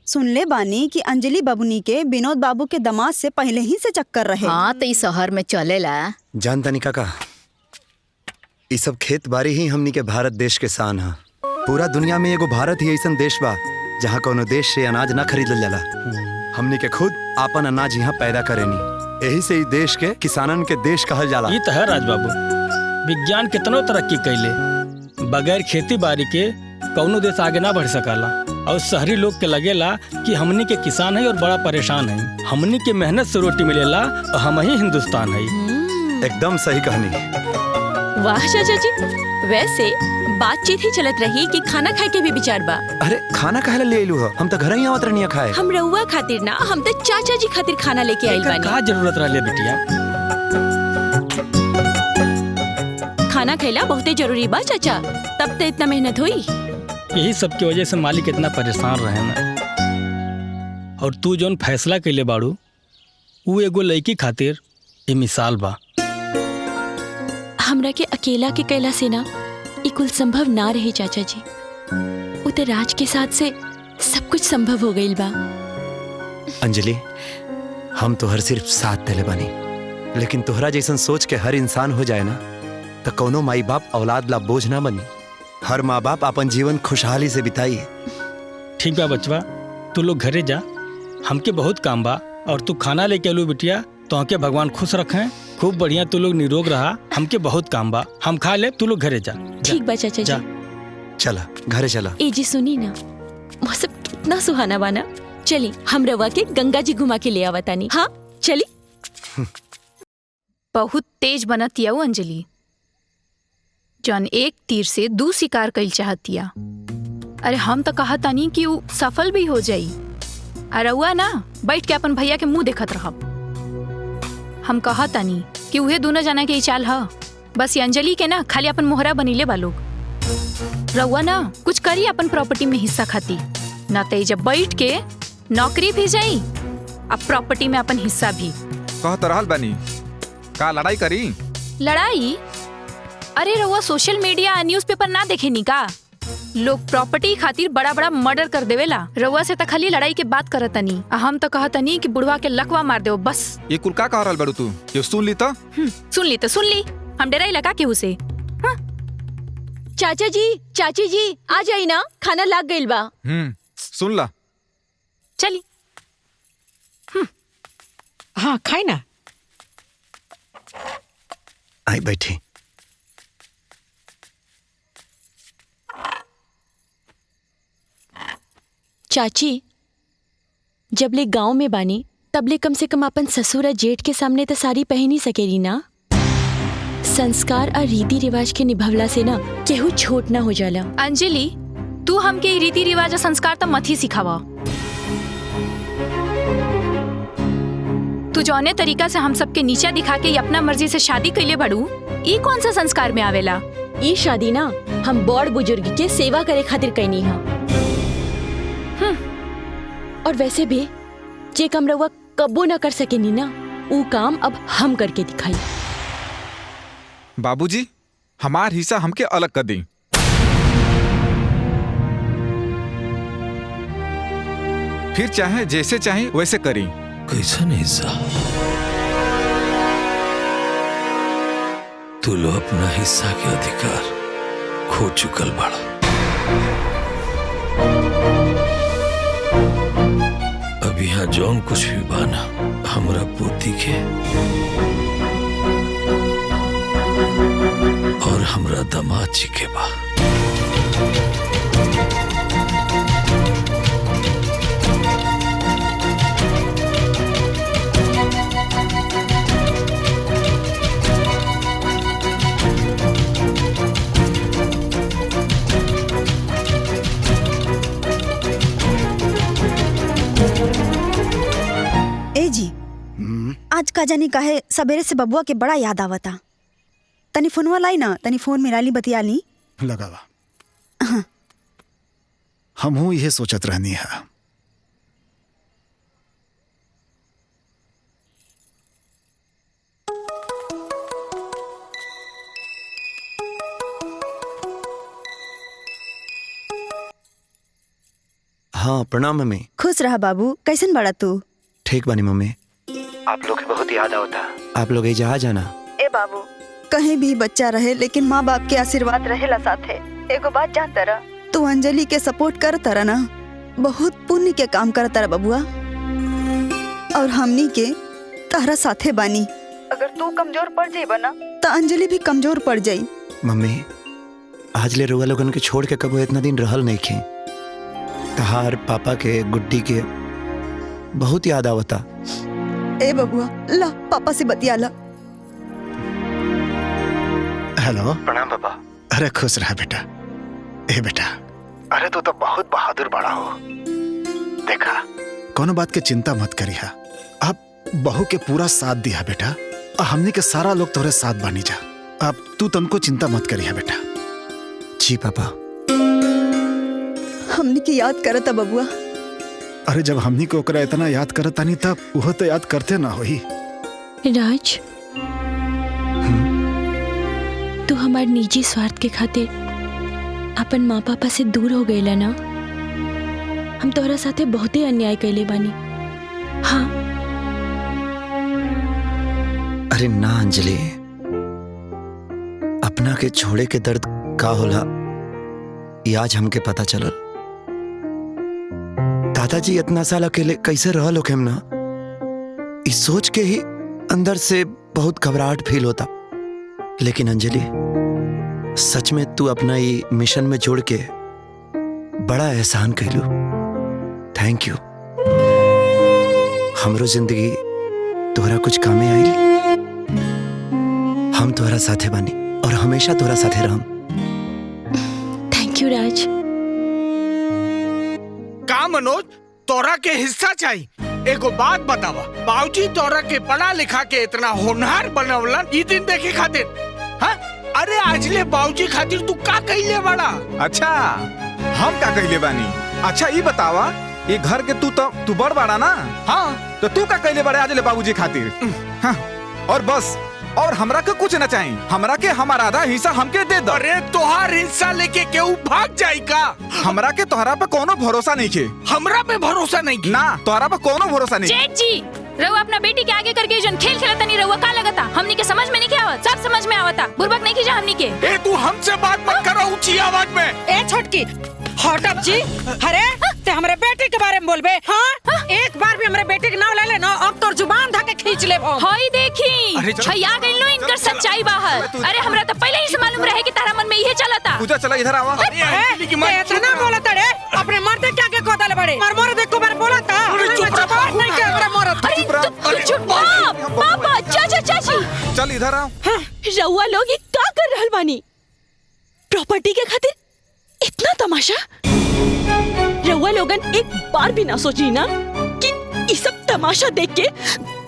सुनले बानी कि अंजलि बबुनी के विनोद बाबू के दामाद से पहले ही से चक्कर रहे।
हाँ तो इस शहर में चलेला।
जानता नहीं काका, ये सब खेत बाड़ी ही हमनी के भारत देश के शान है। पूरा दुनिया में एगो भारत ही ऐसा देश बा जहाँ कोनो देश से अनाज न खरीदल जाला। हमनी के खुद आपन अनाज यहाँ पैदा करेनी, यही से ही देश के किसानन के देश कहल जाला।
ये तो है राज बाबू, विज्ञान कितनो तरक्की कैले, बगैर खेती बाड़ी के कौनो देश आगे ना बढ़ सकाला। और शहरी लोग के लगेला कि हमनी के किसान है और बड़ा परेशान है। हमनी के मेहनत से रोटी मिलेला और हम ही हिंदुस्तान है।
एकदम सही कहानी।
वाह चाचा जी, वैसे बातचीत ही चलत रही कि खाना खाए के भी विचार बा।
अरे खाना काहे ले आइलू हो? हम तो घर ही आवत रहनी खाए।
हम रउआ खातिर ना, हम तो चाचा जी खातिर खाना लेके आइल बानी।
का जरूरत रहले बिटिया?
खाना खैला बहुते जरूरी बा चाचा, तब तो इतना मेहनत हुई।
यही सब की वजह से मालिक इतना परेशान रहे ना। और तू जोन फैसला कैले बाड़ू, वो एगो लड़की खातिर ये मिसाल बा।
हमरा के अकेला के कैला से ना ये कुल संभव ना रहे चाचा जी। उतर राज के साथ से सब कुछ संभव हो गई बा।
अंजलि, हम तोहर सिर्फ साथ देले बानी, लेकिन तोहरा जैसन सोच के हर इंसान हो जाए ना, तो कौनो माई बाप औलाद ला बोझ ना बनी। हर माँ बाप अपन जीवन खुशहाली से बिताइए।
ठीक बा बचवा, तू लोग घरे जा, हमके बहुत काम बा। और तू खाना लेके आलू बिटिया, तो आके भगवान खुश रखें। खूब बढ़िया, तू लोग निरोग रहा, हमके बहुत काम बा। हम खा ले, तू लोग घरे जा।
ठीक बा चाचा जी।
चला घरे चला।
ए जी सुनी ना, मौसम कितना सुहाना बा ना। चली हम रवा के गंगा जी घुमा के ले आवतानी। हाँ चली।
बहुत तेज बनतिया वो अंजलि, जौन एक तीर से दू शिकार कइल चाहतिया। अरे हम तो कहतानी कि वो सफल भी हो जाई। अरे हुआ ना, बैठ के अपन भैया के मुंह देखत रहब। हम कहतानी कि उहे दोनों जना के चाल ह। बस ये अंजलि के ना खाली अपन मोहरा बनीले बा लोग। रउआ ना कुछ करी अपन प्रॉपर्टी में हिस्सा खाती, ना तो जब बैठ के नौकरी भी जाई, अब प्रॉपर्टी में अपन हिस्सा भी।
कह तो रहल बानी, का लड़ाई करी?
लड़ाई? अरे रउआ सोशल मीडिया न्यूज़पेपर ना देखे नी का? लोग प्रॉपर्टी खातिर बड़ा बड़ा मर्डर कर देवेला। रउआ से तो खाली लड़ाई के बात करतनी, हम तो कहतनी कि बुढ़वा के लकवा मार दो बस।
ये कुल का कह रहल बड़ू तू? ये सुन ली तो
सुन ली, हम डराई लगा केहू से।
चाचा जी, चाची जी आ जाई ना, खाना लाग गइल बा।
सुन ला।
चली।
हाँ खाई ना।
आई बैठी।
चाची, जब ले गांव में बानी तब ले कम से कम अपन ससुर जेठ के सामने तो साड़ी पहन ही सकेली ना। संस्कार और रीति रिवाज के निभवला से ना केहू छोट ना हो जाला।
अंजलि, तू हमके रीति रिवाज और संस्कार तो मत ही सिखावा। तू जौने तरीका से हम सबके नीचा दिखा के अपना मर्जी से शादी कैले बड़ू, ई कौन सा संस्कार में आवेला?
ई शादी ना हम बड़ बुजुर्ग के सेवा करे खातिर कैनी हा। और वैसे भी जे काम रउआ कब्बो ना कर सकेनी ना, ऊ काम अब हम करके दिखाई।
बाबूजी, हमार हिस्सा हमके अलग कर दी। फिर चाहे जैसे चाहे वैसे करी।
कैसा हिस्सा? तू लो अपना हिस्सा के अधिकार खो चुकल बड़ा। अब यहाँ जौन कुछ भी बाना हमरा पोती के और हमरा दामाद जी के बा।
ए जी, आज का जानी काहे सवेरे से बबुआ के बड़ा याद आवता। तनी फोनवा लाई ना, तनी फोन में राली बतिया ली।
लगावा। हम हूँ यह सोचत रहनी है।
हाँ, प्रणाम मम्मी।
खुश रहा बाबू, कैसन बड़ा तू?
ठीक बानी मम्मी। आप लोग के बहुत याद आवता। आप लोग ये जहाँ जाना।
ए बाबू, कहीं भी बच्चा रहे लेकिन माँ बाप के आशीर्वाद रहेला साथे। एगो बात जान तारा, तू अंजलि के सपोर्ट कर तारा ना, बहुत पुण्य के काम कर तारा बबुआ। और हमनी के तारा साथे बानी। अगर तू कमजोर पड़ जाइबा ना तो अंजलि भी कमजोर पड़ जाई।
मम्मी, आज ले रुआ लोगन के छोड़ के कबो इतना दिन रहल नहीं खे। तहार पापा के, गुड्डी के बहुत याद आवता।
ए बबुआ, ला पापा से बतिया ला।
हेलो।
प्रणाम पापा।
अरे खुश रहा बेटा। ए बेटा, अरे तू तो बहुत बहादुर बड़ा हो। देखा, कोनो बात के चिंता मत करिहा। अब बहू के पूरा साथ दिया बेटा, और हमने के सारा लोग तोरे साथ बानी जा। अब तू तुमको चिंता मत करिहा बेटा।
जी पापा।
हमनी की याद करता बबुआ।
अरे जब हमनी को ओकरा इतना याद करता नहीं तब वो तो याद करते ना होई।
राज, तू हमार निजी स्वार्थ के खातिर अपन माँ पापा से दूर हो गईला ना। हम तोहरा साथे बहुते अन्याय कैले बानी। हाँ।
अरे ना अंजलि, अपना के छोड़े के दर्द का होला ये आज हमके पता चलल। दादाजी इतना साल अकेले कैसे रहल होखे ना, इस सोच के ही अंदर से बहुत घबराहट फील होता। लेकिन अंजलि, सच में तू अपना ये मिशन में जोड़ के बड़ा एहसान कैलू। Thank you. हमरो जिंदगी तोहरा कुछ कामे आई। हम तोहरा साथे बानी और हमेशा तोहरा साथे रहम।
थैंक यू राज।
का मनोज, तोरा के हिस्सा चाहिए। एगो बात बतावा, बाबूजी तोरा के पढ़ा लिखा के इतना होनहार बनवलन ई दिन देखे खातिर। हाँ? अरे आजले बाबूजी खातिर तू का कइले बड़ा?
अच्छा, हम का कइले बानी? अच्छा ये बतावा, ये घर के तू बड़ बड़ा ना?
हाँ।
तो तू का कइले बड़े आजले बाबूजी खातिर? हाँ। और बस, और हमरा के कुछ न चाहिए। हमरा के हमारा आधा हिस्सा हमके दे दो।
अरे तोहार हिस्सा लेके केहू भाग जाई का?
हमरा के तोहरा पे कोनो भरोसा नहीं के।
हमरा पे भरोसा नहीं के?
ना, तोहरा पे कोनो भरोसा नहीं।
जेठ जी, रहुआ अपना बेटी के आगे करके जन खेल खेलता नहीं, रहुआ का लगता? हमनी के समझ में नहीं क्या आवत? सब समझ में आवता। बुर्बक नहीं कीजा हमनी के।
ए तू हमसे बात मत करो ऊंची आवाज में।
ए छोटकी, हटप जी। अरे ते हमरे बेटी के बारे में बोलबे? हाँ? एक बार भी हमरे बेटी के नाम ले लेना, अब तोर जुबान धके खींच ले।
होई देखी, छया गइल नो इनकर सच्चाई बाहर। अरे हमरा तो पहले ही से मालूम रहे कि तारा मन में यही चलता।
पूजा चला इधर आवा।
इतना बोलत रे, अपने मर्दे क्या के गोदल बड़े। मर देखो बार बोलता। चुप रह, नहीं के हमरे मरद।
अरे चुप रह। पापा, चाचा चाची,
चल इधर आओ।
रउआ लोग ये का कर रहल बानी? प्रॉपर्टी के खातिर इतना तमाशा? रउआ लोगन एक बार भी ना सोची ना कि ये सब तमाशा देख के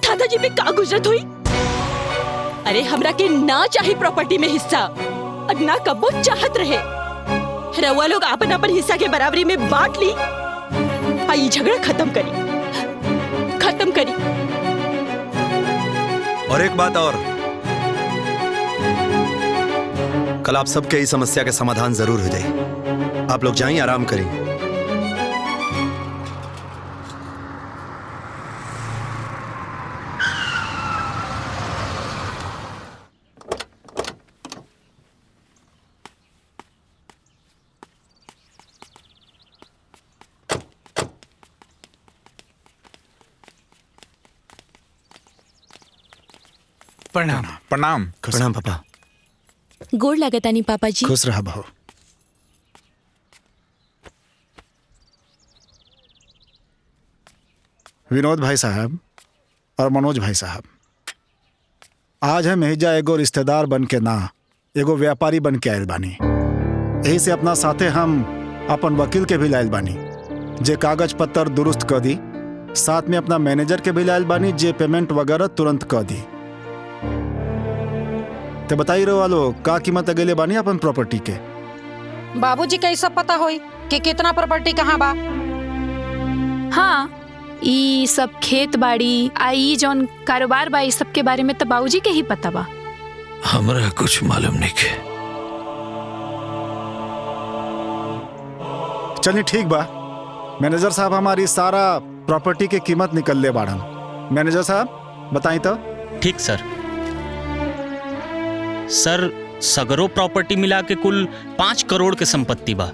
दादाजी पे का गुजरत हुई? अरे हमरा के ना चाहिए प्रॉपर्टी में हिस्सा, और ना कबो चाहत रहे। रउआ लोग अपन अपन हिस्सा के बराबरी में बांट ली। आई झगड़ा खत्म करी, खत्म करी।
और एक बात और, कल आप सबके इस समस्या के समाधान जरूर हो जाए। आप लोग जाइए, आराम करिए।
प्रणाम।
प्रणाम।
प्रणाम पापा।
गोड़ लागतानी पापा जी।
खुश रहा बहू। विनोद भाई साहब और मनोज भाई साहब, आज हम एहिजा एगो रिश्तेदार बन के ना एगो व्यापारी बन के आयल बानी। यही से अपना साथे हम अपन वकील के भी लायल बानी जे कागज पत्तर दुरुस्त कर दी, साथ में अपना मैनेजर के भी लायल बानी जे पेमेंट वगैरह तुरंत कर दी। तो बताई रहो वालो का कीमत अगले बानी अपन प्रॉपर्टी के।
बाबूजी के सब पता होई कि कितना प्रॉपर्टी कहाँ बा।
हाँ, ई सब खेत बाड़ी आ ई जौन कारोबार बा, ई सब के बारे में तो बाबूजी के ही पता बा।
हमरा कुछ मालूम नहीं के।
चलिए ठीक बा, मैनेजर साहब हमारी सारा प्रॉपर्टी के कीमत निकल ले बाड़न। मैनेजर साहब बताई तो।
ठीक सर। सर, सगरो प्रॉपर्टी मिला के कुल 5 करोड़ के संपत्ति बा।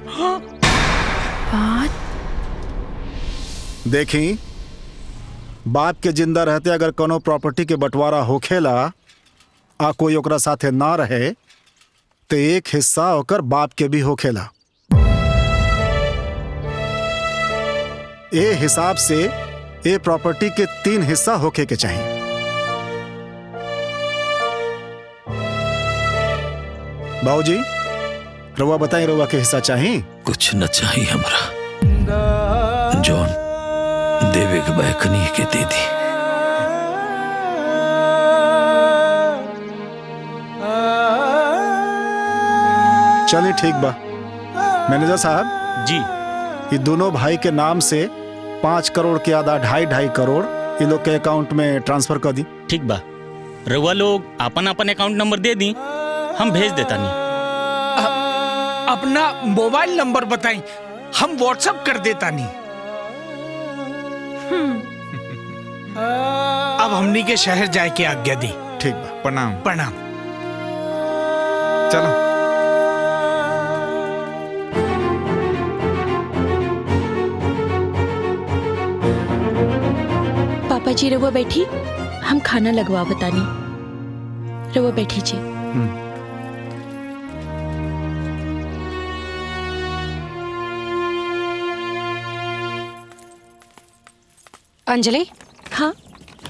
देखी, बाप के जिंदा रहते अगर कोनो प्रॉपर्टी के बंटवारा होखेला आ कोई ओकरा साथे ना रहे तो एक हिस्सा ओकर बाप के भी होखेला। ए हिसाब से ए प्रॉपर्टी के 3 हिस्सा होखे के चाहिए। बाबूजी, रउआ बताई रउआ के हिस्सा चाहिए?
कुछ न चाहिए हमरा, जॉन देवे के बैकनी के दे दी।
चलिए ठीक बा। मैनेजर साहब
जी,
ये दोनों भाई के नाम से 5 करोड़ के आधा 2.5 करोड़ ये लोग के अकाउंट में ट्रांसफर कर दी।
ठीक बा। रउआ लोग अपन अपन अकाउंट नंबर दे दी, हम भेज देता नहीं।
अपना मोबाइल नंबर बताई, हम व्हाट्सएप कर देता नहीं। अब हमनी के शहर जाए के आज्ञा दी।
ठीक बा।
प्रणाम।
प्रणाम।
चलो।
पापा जी रउआ बैठी, हम खाना लगवा बतानी। रउआ बैठी जी।
अंजलि।
हाँ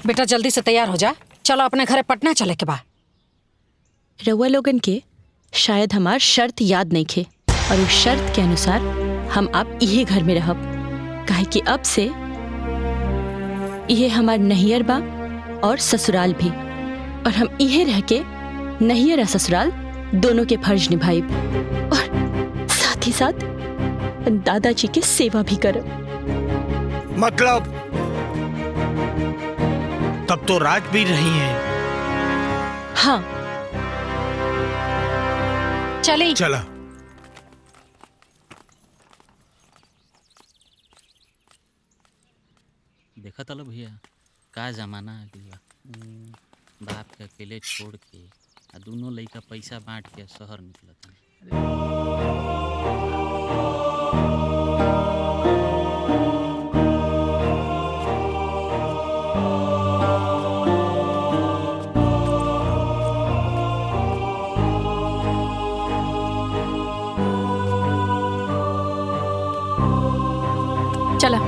बेटा, जल्दी से तैयार हो जा, चलो अपने घरे पटना चले के बा।
रउआ लोगन के शायद हमार शर्त याद नहीं खे, और उस शर्त के अनुसार हम आप इहे घर में रहब, काहे कि अब से इहे हमार नैहर बा और ससुराल भी, और हम इहे रह के नैहर और ससुराल दोनों के फर्ज निभाइब, और साथ ही साथ दादाजी के सेवा भी करब।
मतलब तब तो राज भी रही है।
हाँ
चली।
चला।
देखा तलो भैया, का जमाना आ गया। बाप के अकेले छोड़ के आ दोनों लड़का पैसा बांट के शहर निकलता।
चला।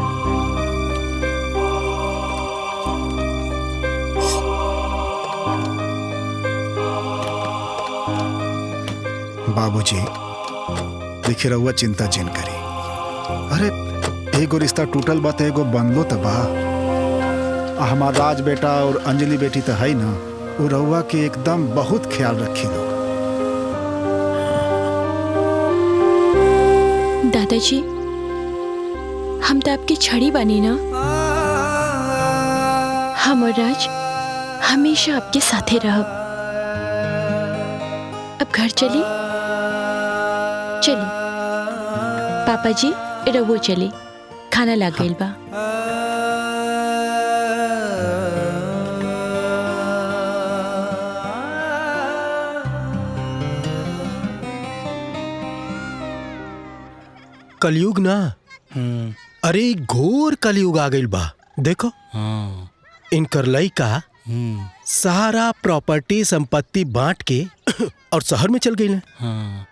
बाबूजी, देखिए रउआ चिंता जिन करी। अरे एगो रिश्ता टूटल बा तो एगो बनलो तो बा। हमार राज बेटा और अंजलि बेटी तो है ना, वो रउआ के एकदम बहुत ख्याल रखी लोग।
दादाजी, हम तो आपकी छड़ी बनी ना। हम और राज हमेशा आपके साथे रहब। अब घर चली चली। पापा जी रवो चली, खाना लाग गइल बा।
कलयुग ना। अरे घोर कलयुग आ गइल बा। देखो इनकर लइका सारा प्रॉपर्टी संपत्ति बांट के और शहर में चल गई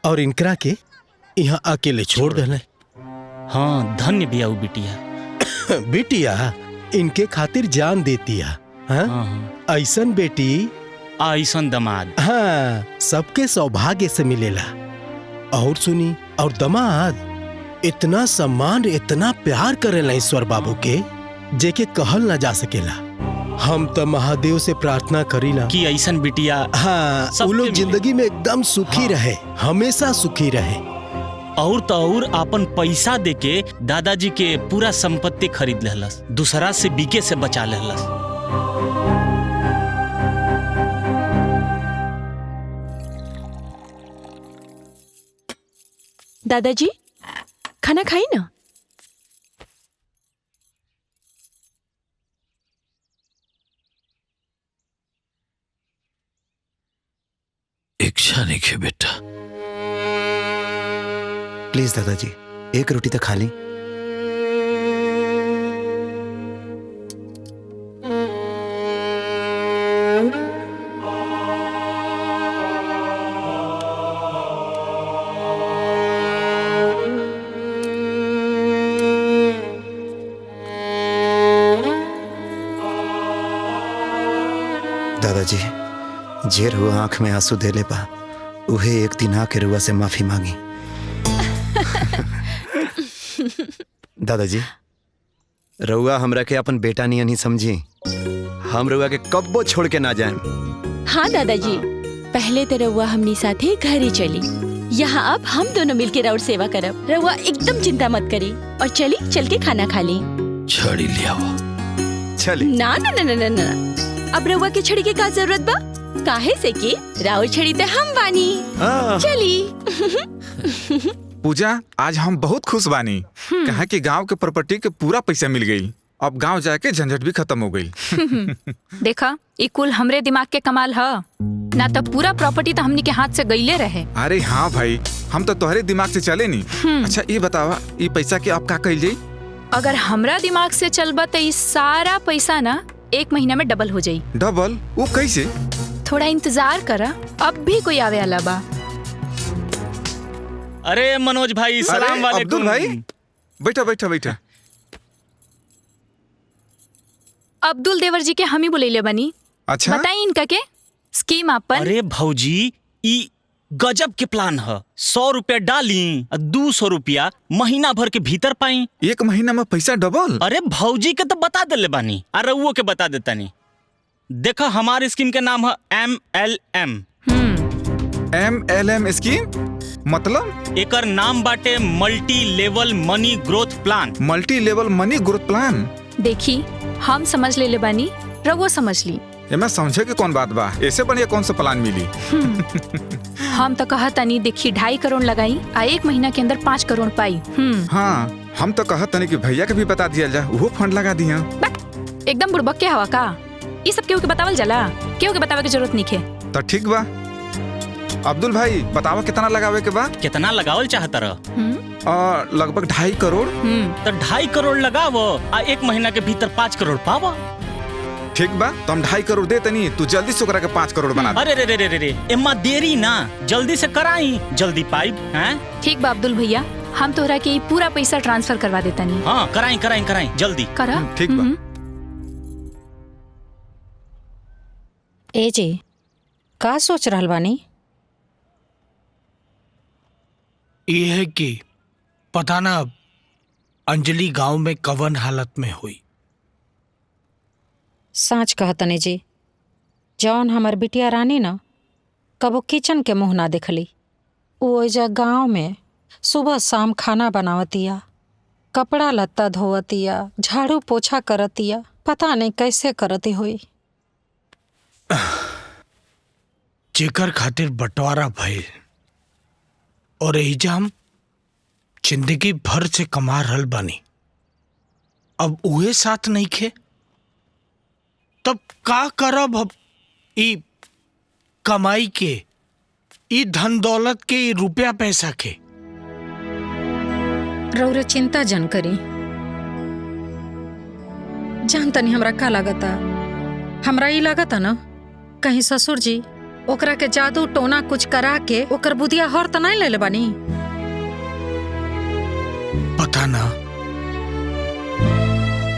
और इनकरा के यहाँ अकेले छोड़ देले।
हाँ धन्य बिया उ बिटिया।
बिटिया इनके खातिर जान देती है। हाँ? ऐसन बेटी
ऐसन दमाद।
हाँ, सबके सौभाग्य से मिलेला। और सुनी, और दमाद इतना सम्मान इतना प्यार करेला ईश्वर बाबू के जेके कहल ना जा सकेला। हम तो महादेव से प्रार्थना करीला
कि ऐसन बिटिया
हाँ वो लोग जिंदगी में एकदम सुखी रहे, हमेशा सुखी रहे।
और तो और अपन पैसा देके दादाजी के पूरा संपत्ति खरीद लेहलस, दूसरा से बीके से बचा लेहलस।
दादाजी खाना खाई ना।
इच्छा नहीं है बेटा।
प्लीज दादाजी एक रोटी तो खा ली। दादाजी जेर हुआ आंख में आंसू दे ले पा उहे एक दिन आके रुआ से माफी मांगी। दादाजी रउआ हमरा के अपन बेटा नियन ही समझी। हम रउआ के कब्बो छोड़ के ना जाए।
हाँ दादाजी, पहले तो रउआ हमनी साथे घर ही चली। यहाँ अब हम दोनों मिलके राउर सेवा करब। रउआ एकदम चिंता मत करी और चली चल के खाना खा ली।
छड़ी लिया वो
चली।
ना ना ना ना ना, अब रउआ के छड़ी के का जरूरत बा? काहे से कि राउर छड़ी पे हम बानी। चली।
पूजा आज हम बहुत खुश बानी। कहा कि गांव के प्रॉपर्टी के पूरा पैसा मिल गई। अब गांव जाके झंझट भी खत्म हो गई।
देखा ई कुल हमरे दिमाग के कमाल है ना, तो पूरा प्रॉपर्टी तो हमनी के हाथ से गईले रहे।
अरे हाँ भाई, हम तो तुम्हारे दिमाग से चले नहीं। अच्छा ये बतावा, ये पैसा के आप का कइल जाई?
अगर हमरा दिमाग से चलबा तो ई सारा पैसा ना 1 महीना में डबल हो जाई।
डबल? वो कैसे?
थोड़ा इंतजार करा, अब भी कोई आवे वाला बा।
अरे मनोज भाई सलाम वालेकुम।
अब्दुल भाई बैठा बैठा बैठा।
अब्दुल देवर जी के हम ही बुलैले बनी।
अच्छा
बताई इनका के स्कीम अपन।
अरे भौजी ई गजब के प्लान है। 100 रुपया डाली 200 रुपया महीना भर के भीतर पाई।
1 महीना में पैसा डबल?
अरे भौजी के तो बता देले बानी, अरे वो के बता देता नहीं। देखा हमारे स्कीम के नाम है MLM।
MLM स्कीम मतलब?
एकर नाम बाटे मल्टी लेवल मनी ग्रोथ प्लान।
मल्टी लेवल मनी ग्रोथ प्लान?
देखी हम समझ ले बानी, रघुआ समझ ली।
मैं समझे कि कौन बात बा, ऐसे बढ़िया कौन सा प्लान मिली?
हम तो कहा तनी देखी 2.5 करोड़ लगाई आ 1 महीना के अंदर 5 करोड़ पाई।
हाँ हम तो कहा तनी कि भैया के भी बता दिया जा, वो फंड लगा दिया।
एकदम बुड़बक के हवा का, ये सब केहू के बतावल जाला, केहू के बतावे की जरूरत नहीं है।
तो ठीक बा। अब्दुल भाई बतावा कितना लगावे के बा?
कितना लगावल चाहता रह?
लगभग 2.5 करोड़।
तो 2.5 करोड़ लगावो आ 1 महीना के भीतर 5 करोड़ पावा।
ठीक बा, तो हम 2.5 करोड़ दे तनी, तू जल्दी से ओकरा के 5 करोड़ बना दे।
अरे रे रे रे रे, एम्मा देरी ना, जल्दी से कराई, जल्दी पाइब हैं?
ठीक बा अब्दुल भैया, हम तोहरा के पूरा पैसा ट्रांसफर करवा देता नहीं।
हाँ कराई कराई कराई जल्दी
करा।
ठीक बा।
ए जी का सोच रहल बानी?
ये है कि पता ना अंजलि गांव में कवन हालत में हुई।
साँच कहतनी जी, जौन हमर बिटिया रानी न कबो किचन के मुँह ना देखली, वो ओइजा गाँव में सुबह शाम खाना बनावतिया, कपड़ा लत्ता धोवतिया, झाड़ू पोछा करतिया, पता नहीं कैसे करती हुई।
जेकर खातिर बंटवारा भइल और एहिजा हम जिंदगी भर से कमा रहल बानी, अब उहे साथ नहीं खे, तब का करब? अब ई कमाई के, ई धन दौलत के, ई रुपया पैसा के।
रौरे चिंता जन करी, जान तनी हमरा का लागता। हमरा ई लागता न कहीं ससुर जी ओकरा के जादू टोना कुछ करा के ओकर बुधिया हर त नहीं लेले बानी।
पता ना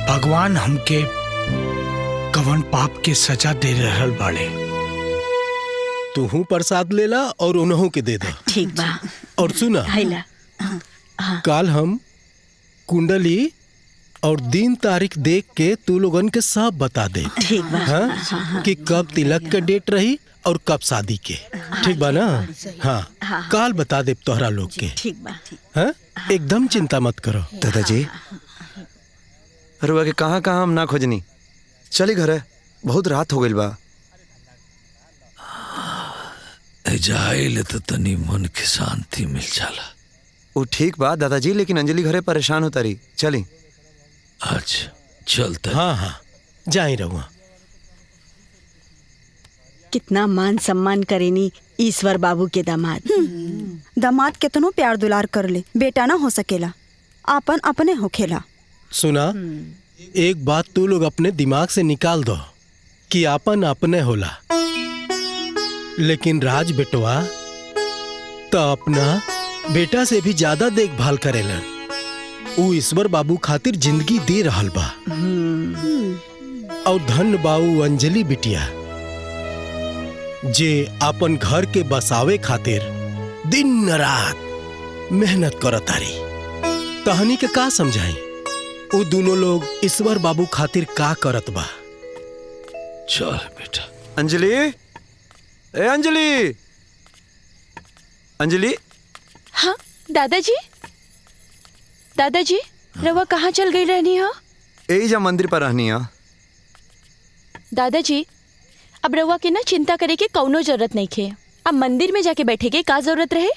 भगवान हमके कवन पाप के सजा दे रहल बाड़े।
तूहू प्रसाद लेला और उन्हों के दे दा।
ठीक बा।
और सुना,
हैला।
काल हम कुंडली और दिन तारीख देख के तू लोगन के सब बता दे।
ठीक बा।
हाँ? कि कब तिलक के डेट रही और कब शादी के। ठीक बा ना? हाँ, काल बता दे तोहरा लोग के।
ठीक बा।
हाँ? एकदम चिंता मत करो।
दादाजी रुआ के कहाँ कहाँ हम ना खोजनी, चली घरे, बहुत रात हो गई बा।
जाइले तो तनी मन के शांति मिल जाला।
वो ठीक बा दादाजी, लेकिन अंजलि घरे परेशान होता रही, चली।
अच्छा चलते।
हाँ हाँ जाई रहुआ।
कितना मान सम्मान करेनी ईश्वर बाबू के दामाद।
दामाद कितनो प्यार दुलार कर ले, बेटा ना हो सकेला, आपन अपने होखेला।
सुना, एक बात तू लोग अपने दिमाग से निकाल दो कि आपन अपने होला, लेकिन राज बेटवा तो अपना बेटा से भी ज्यादा देखभाल करेलन। ऊ ईश्वर बाबू खातिर जिंदगी दे रहल बा। और धन बाऊ अंजलि बिटिया जे अपन घर के बसावे खातिर दिन रात मेहनत करतारी। तहनी के का समझाई, वो दोनों लोग ईश्वर बाबू खातिर का करत बा।
चल बेटा।
अंजलि, ए अंजलि, अंजलि।
हाँ दादाजी, दादाजी रवा कहाँ चल गई रहनी हो?
यही जा मंदिर पर रहनी है।
दादाजी अब रवा के ना चिंता करे के कौनो जरूरत नहीं खे। अब मंदिर में जाके बैठे के का जरूरत रहे?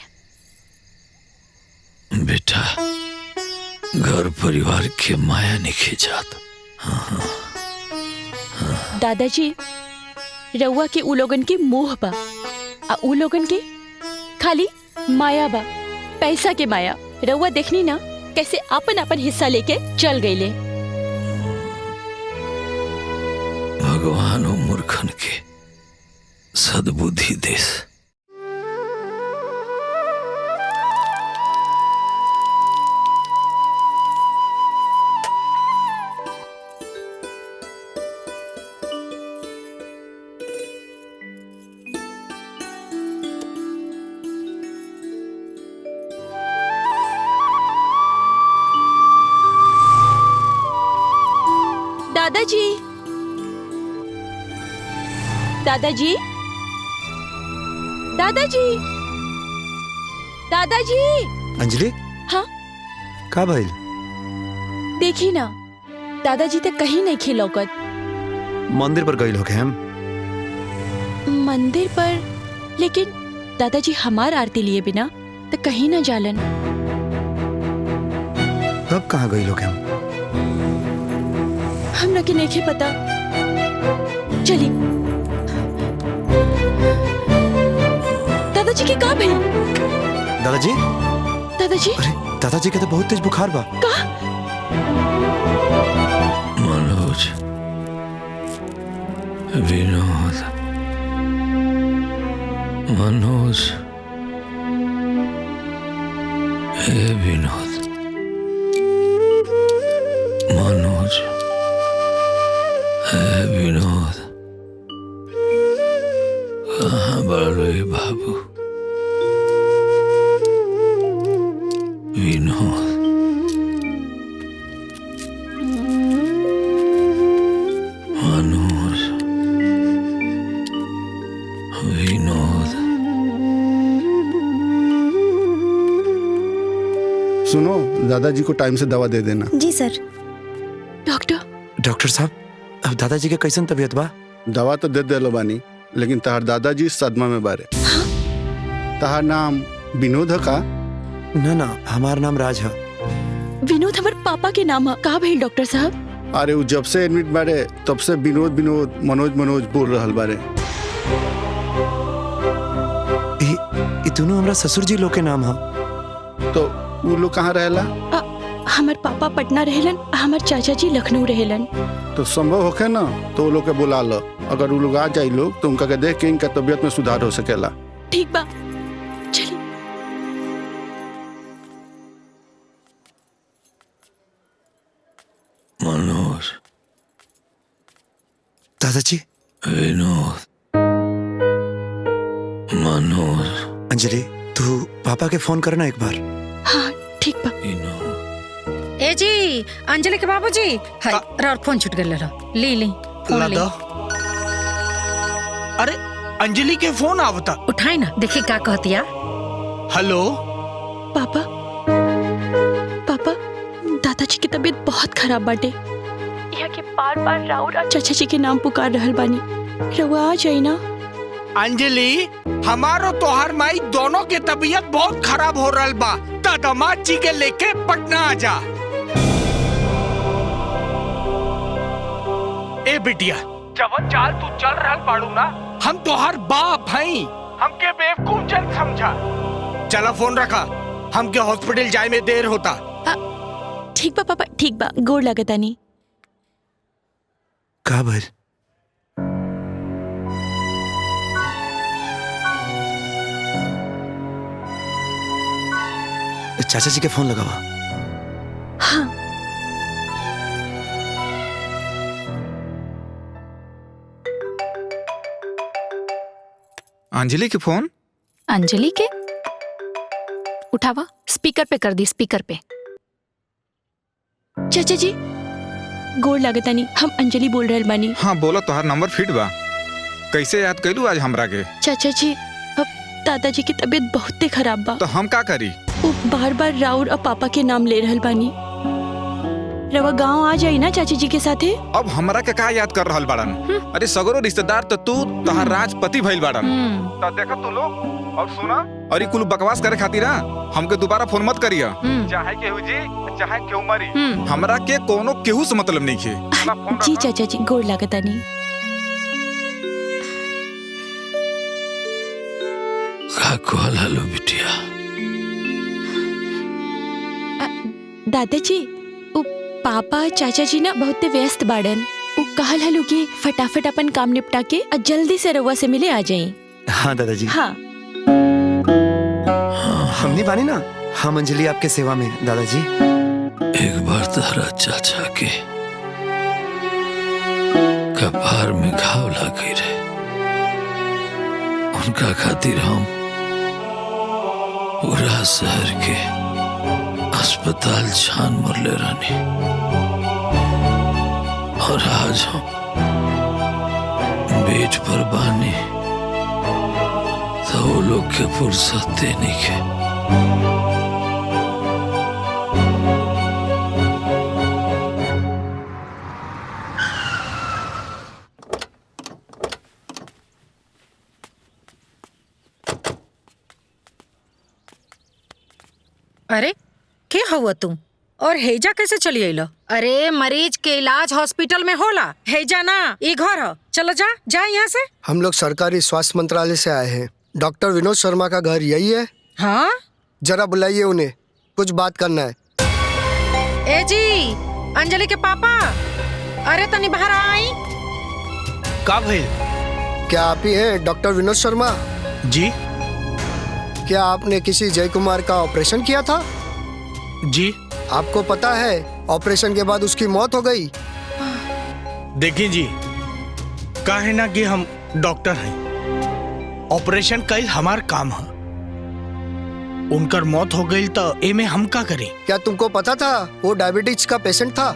बेटा घर परिवार के माया नहीं जात।
दादाजी रउआ के उ लोगन के मोह बा, आ उ लोगन के खाली माया बा, पैसा के माया। रउआ देखनी ना कैसे अपन अपन हिस्सा लेके चल गईले।
भगवान ओ मूर्खन के सद्बुद्धि देस।
दादाजी, दादाजी, दादाजी, दादाजी।
अंजलि,
हाँ
का भइल?
देखी ना, दादाजी तो कहीं नहीं खिलौकत।
मंदिर पर गई लोग हम।
मंदिर पर? लेकिन दादाजी हमार आरती लिए बिना तो कहीं ना जालन।
तब कहाँ गई लोग हम?
हमरा के नहीं पता। चली। दादाजी की का भइल?
दादाजी?
दादाजी?
अरे दादाजी के तो बहुत तेज बुखार बा।
का?
मनोज, विनोद, मनोज, हे विनोद, मनोज, हे विनोद, कहाँ बड़े बाबू? विनोद, मनोज, विनोद,
सुनो, दादाजी को टाइम से दवा दे देना।
जी सर।
डॉक्टर साहब, अब दादाजी के कैसन तबीयत बा?
दवा तो दे देलो बानी, लेकिन तहार दादाजी सदमा में बारे। तहार नाम विनोद है का?
ना, हमार नाम राज है।
विनोद हमार पापा के नाम है। का भइल डॉक्टर साहब?
अरे वो जब से एडमिट बारे तब से विनोद मनोज बोल रहल बारे।
ई दोनों हमरा ससुर जी लोग के नाम है।
तो वो लोग कहाँ रहेला?
हमार पापा पटना रहेलन, हमार चाचा जी लखनऊ रहेलन।
तो संभव होके ना तो वो लोग के बुला लो। अगर वो लोग आ जाए लोग तो उनका के देख के इनका तबीयत में सुधार हो सकेला।
ठीक बा, चलिए।
मनोज।
दादाजी।
विनोद। मनोज।
अंजलि, तू पापा के फोन करना एक बार।
हाँ ठीक बा।
ए जी, अंजलि के बाबूजी, हाय राउर फोन छूट गया। ली फोन ली।
अरे अंजलि के फोन आवता।
उठाई ना, देखी का कहतिया।
हेलो
पापा, दादाजी की तबीयत बहुत खराब बाटे। यहाँ के बार राउर और चाचा जी के नाम पुकार रहल बानी। रउआ आ जाई ना।
अंजलि, हमारो तोहर माई दोनों के तबीयत बहुत खराब हो रहल बा। दामाद जी के लेके पटना आ जा। ए बिटिया, जवन चाल तू चल रहल बाड़ू ना, हम तोहर बाप हई। हमके बेवकूफ जन समझा। चला फोन रखा, हमके हॉस्पिटल जाए में देर होता।
ठीक बा पापा, ठीक बा। गोड़ लगतानी।
का भइल? चाचा जी के फोन लगावा।
हाँ।
अंजलि के फोन?
अंजलि के? उठावा, स्पीकर पे कर दी, स्पीकर पे।
चाचा जी, गोड़ लगतानी। हम अंजलि बोल रहल बानी।
हाँ बोला, तोहार नंबर फिट बा। कैसे याद कैलू आज हमरा के?
चाचा जी, अब दादाजी की तबीयत बहुते खराब बा।
तो हम का करी?
वो बार राउर और पापा के नाम ले रहल बानी। रवा गांव आ जाई ना चाची जी के साथे।
अब हमरा के का याद कर रहल बाड़न? अरे सगरो रिश्तेदार तो तू तोहार राजपति भइल बाड़न। तो देखा तू लोग और सुना, और ये कुल बकवास करे खातिर हमके दोबारा फोन मत करिया। चाहे केहू जी चाहे केहू मरी, हमरा के कोनो केहू से मतलब नहीं है।
जी चाचा जी, गोड़ लागतानी।
का कहला लो बिटिया?
दादाजी, पापा चाचा जी ना बहुत व्यस्त बाड़न। वो कहल हलो कि फटाफट अपन काम निपटा के जल्दी से रउआ से मिले आ जाई।
हाँ दादाजी।
हाँ।
हमनी बानी ना, हम अंजलि आपके सेवा में दादाजी।
एक बार तारा चाचा के कपार में घाव लगी रहे, उनका खातिर हम पूरा शहर के अस्पताल छान मरले रहनी। और आज हम बेड पर बानी तो वो लोग के फुर्सत देने के।
अरे के हुआ तुम? और हेजा कैसे चली अइलो? अरे मरीज के इलाज हॉस्पिटल में होला, हेजा ना ये घर हो। चलो जा यहाँ से।
हम लोग सरकारी स्वास्थ्य मंत्रालय से आए हैं। डॉक्टर विनोद शर्मा का घर यही है?
हाँ।
जरा बुलाइए उन्हें, कुछ बात करना है।
ए जी, अंजलि के पापा, अरे तनी बाहर आई।
का भइल?
क्या आप ही हैं डॉक्टर विनोद शर्मा?
जी।
क्या आपने किसी जय कुमार का ऑपरेशन किया था?
जी।
आपको पता है ऑपरेशन के बाद उसकी मौत हो गई?
देखिए जी, काहे ना कि हम डॉक्टर हैं, ऑपरेशन कईल हमार काम है। उनकर मौत हो गई तो एमे हम का करें?
क्या तुमको पता था वो डायबिटीज का पेशेंट था?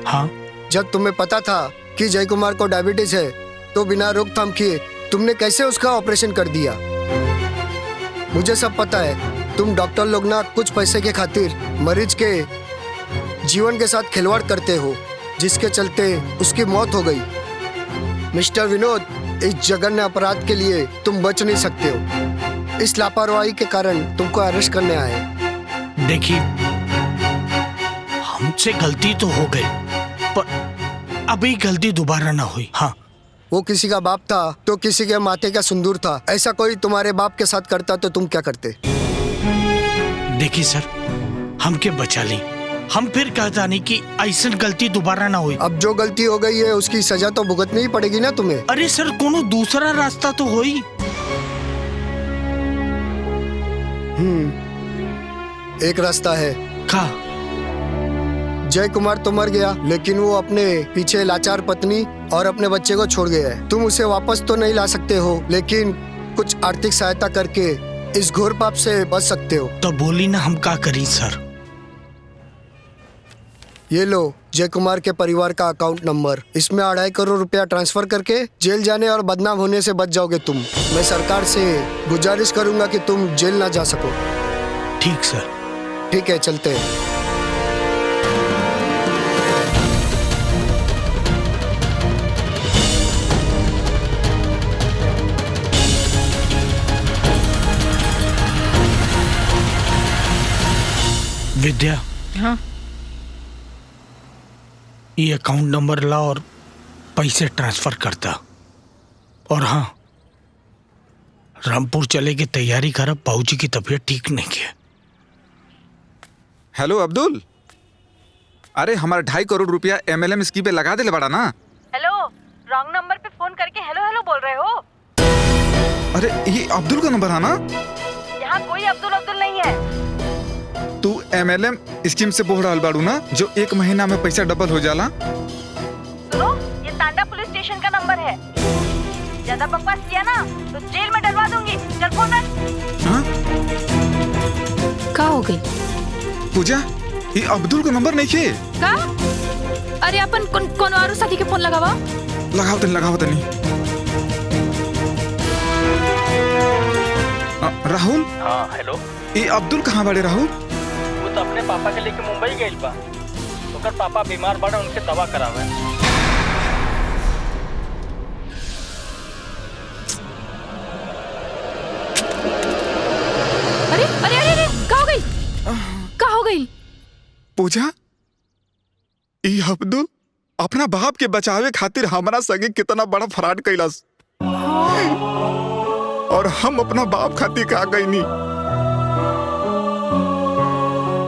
हाँ।
जब तुम्हें पता था कि जय कुमार को डायबिटीज है तो बिना रोकथाम किए तुमने कैसे उसका ऑपरेशन कर दिया? मुझे सब पता है। तुम डॉक्टर लोग ना कुछ पैसे के खातिर मरीज के जीवन के साथ खिलवाड़ करते हो, जिसके चलते उसकी मौत हो गई। मिस्टर विनोद, इस जघन्य अपराध के लिए तुम बच नहीं सकते हो। इस लापरवाही के कारण तुमको अरेस्ट करने आए।
देखिए, हमसे गलती तो हो गई, पर अभी गलती दोबारा ना हुई। हाँ,
वो किसी का बाप था तो किसी के माथे का सिंदूर था। ऐसा कोई तुम्हारे बाप के साथ करता तो तुम क्या करते?
देखिए सर, हमके बचा ली, हम फिर कहता नहीं कि ऐसा गलती दोबारा ना हुई।
अब जो गलती हो गई है उसकी सजा तो भुगतनी ही पड़ेगी ना तुम्हें।
अरे सर, कोनो दूसरा रास्ता तो हो ही।
एक रास्ता है।
का?
जय कुमार तो मर गया, लेकिन वो अपने पीछे लाचार पत्नी और अपने बच्चे को छोड़ गया है। तुम उसे वापस तो नहीं ला सकते हो, लेकिन कुछ आर्थिक सहायता करके इस घोर पाप से बच सकते हो।
तो बोली ना, हम क्या करें सर?
ये लो जय कुमार के परिवार का अकाउंट नंबर। इसमें 2.5 करोड़ रुपया ट्रांसफर करके जेल जाने और बदनाम होने से बच जाओगे तुम। मैं सरकार से गुजारिश करूंगा कि तुम जेल ना जा सको।
ठीक सर।
ठीक है, चलते हैं।
विद्या,
हाँ,
ये अकाउंट नंबर ला और पैसे ट्रांसफर करता। और हाँ, रामपुर चले की तैयारी कर, बाबूजी की तबीयत ठीक नहीं है।
हेलो अब्दुल, अरे हमारा 2.5 करोड़ रुपया MLM स्कीम पे लगा दे बड़ा ना।
हेलो, रॉन्ग नंबर पे फोन करके हेलो हेलो बोल रहे हो?
अरे ये अब्दुल का नंबर है ना?
यहाँ कोई अब्दुल अब्दुल नहीं है।
तू MLM स्कीम से बोल रहा बाड़ू ना, जो 1 महीना में पैसा डबल हो जाला।
सुनो, ये तांडा पुलिस स्टेशन का नंबर है। ज्यादा बकवास किया ना तो जेल में डलवा दूंगी। चल फोन रख।
हाँ?
का हो गई?
पूजा, ये अब्दुल का नंबर नहीं है
का? अरे अपन कौन और साथी के फोन लगावा?
लगाओ तनी। राहुल।
हाँ हेलो।
ये अब्दुल कहाँ बड़े राहुल?
वो तो अपने पापा के लेके मुंबई गइल बा। ओकर पापा बीमार बड़ा, उनके दवा करावे।
अरे अरे अरे, का हो गई? का हो गई?
पूजा, ये अब्दुल अपना बाप के बचावे खातिर हमारा संगे कितना बड़ा फ्रॉड कैलास, और हम अपना बाप खातिर का गई नहीं।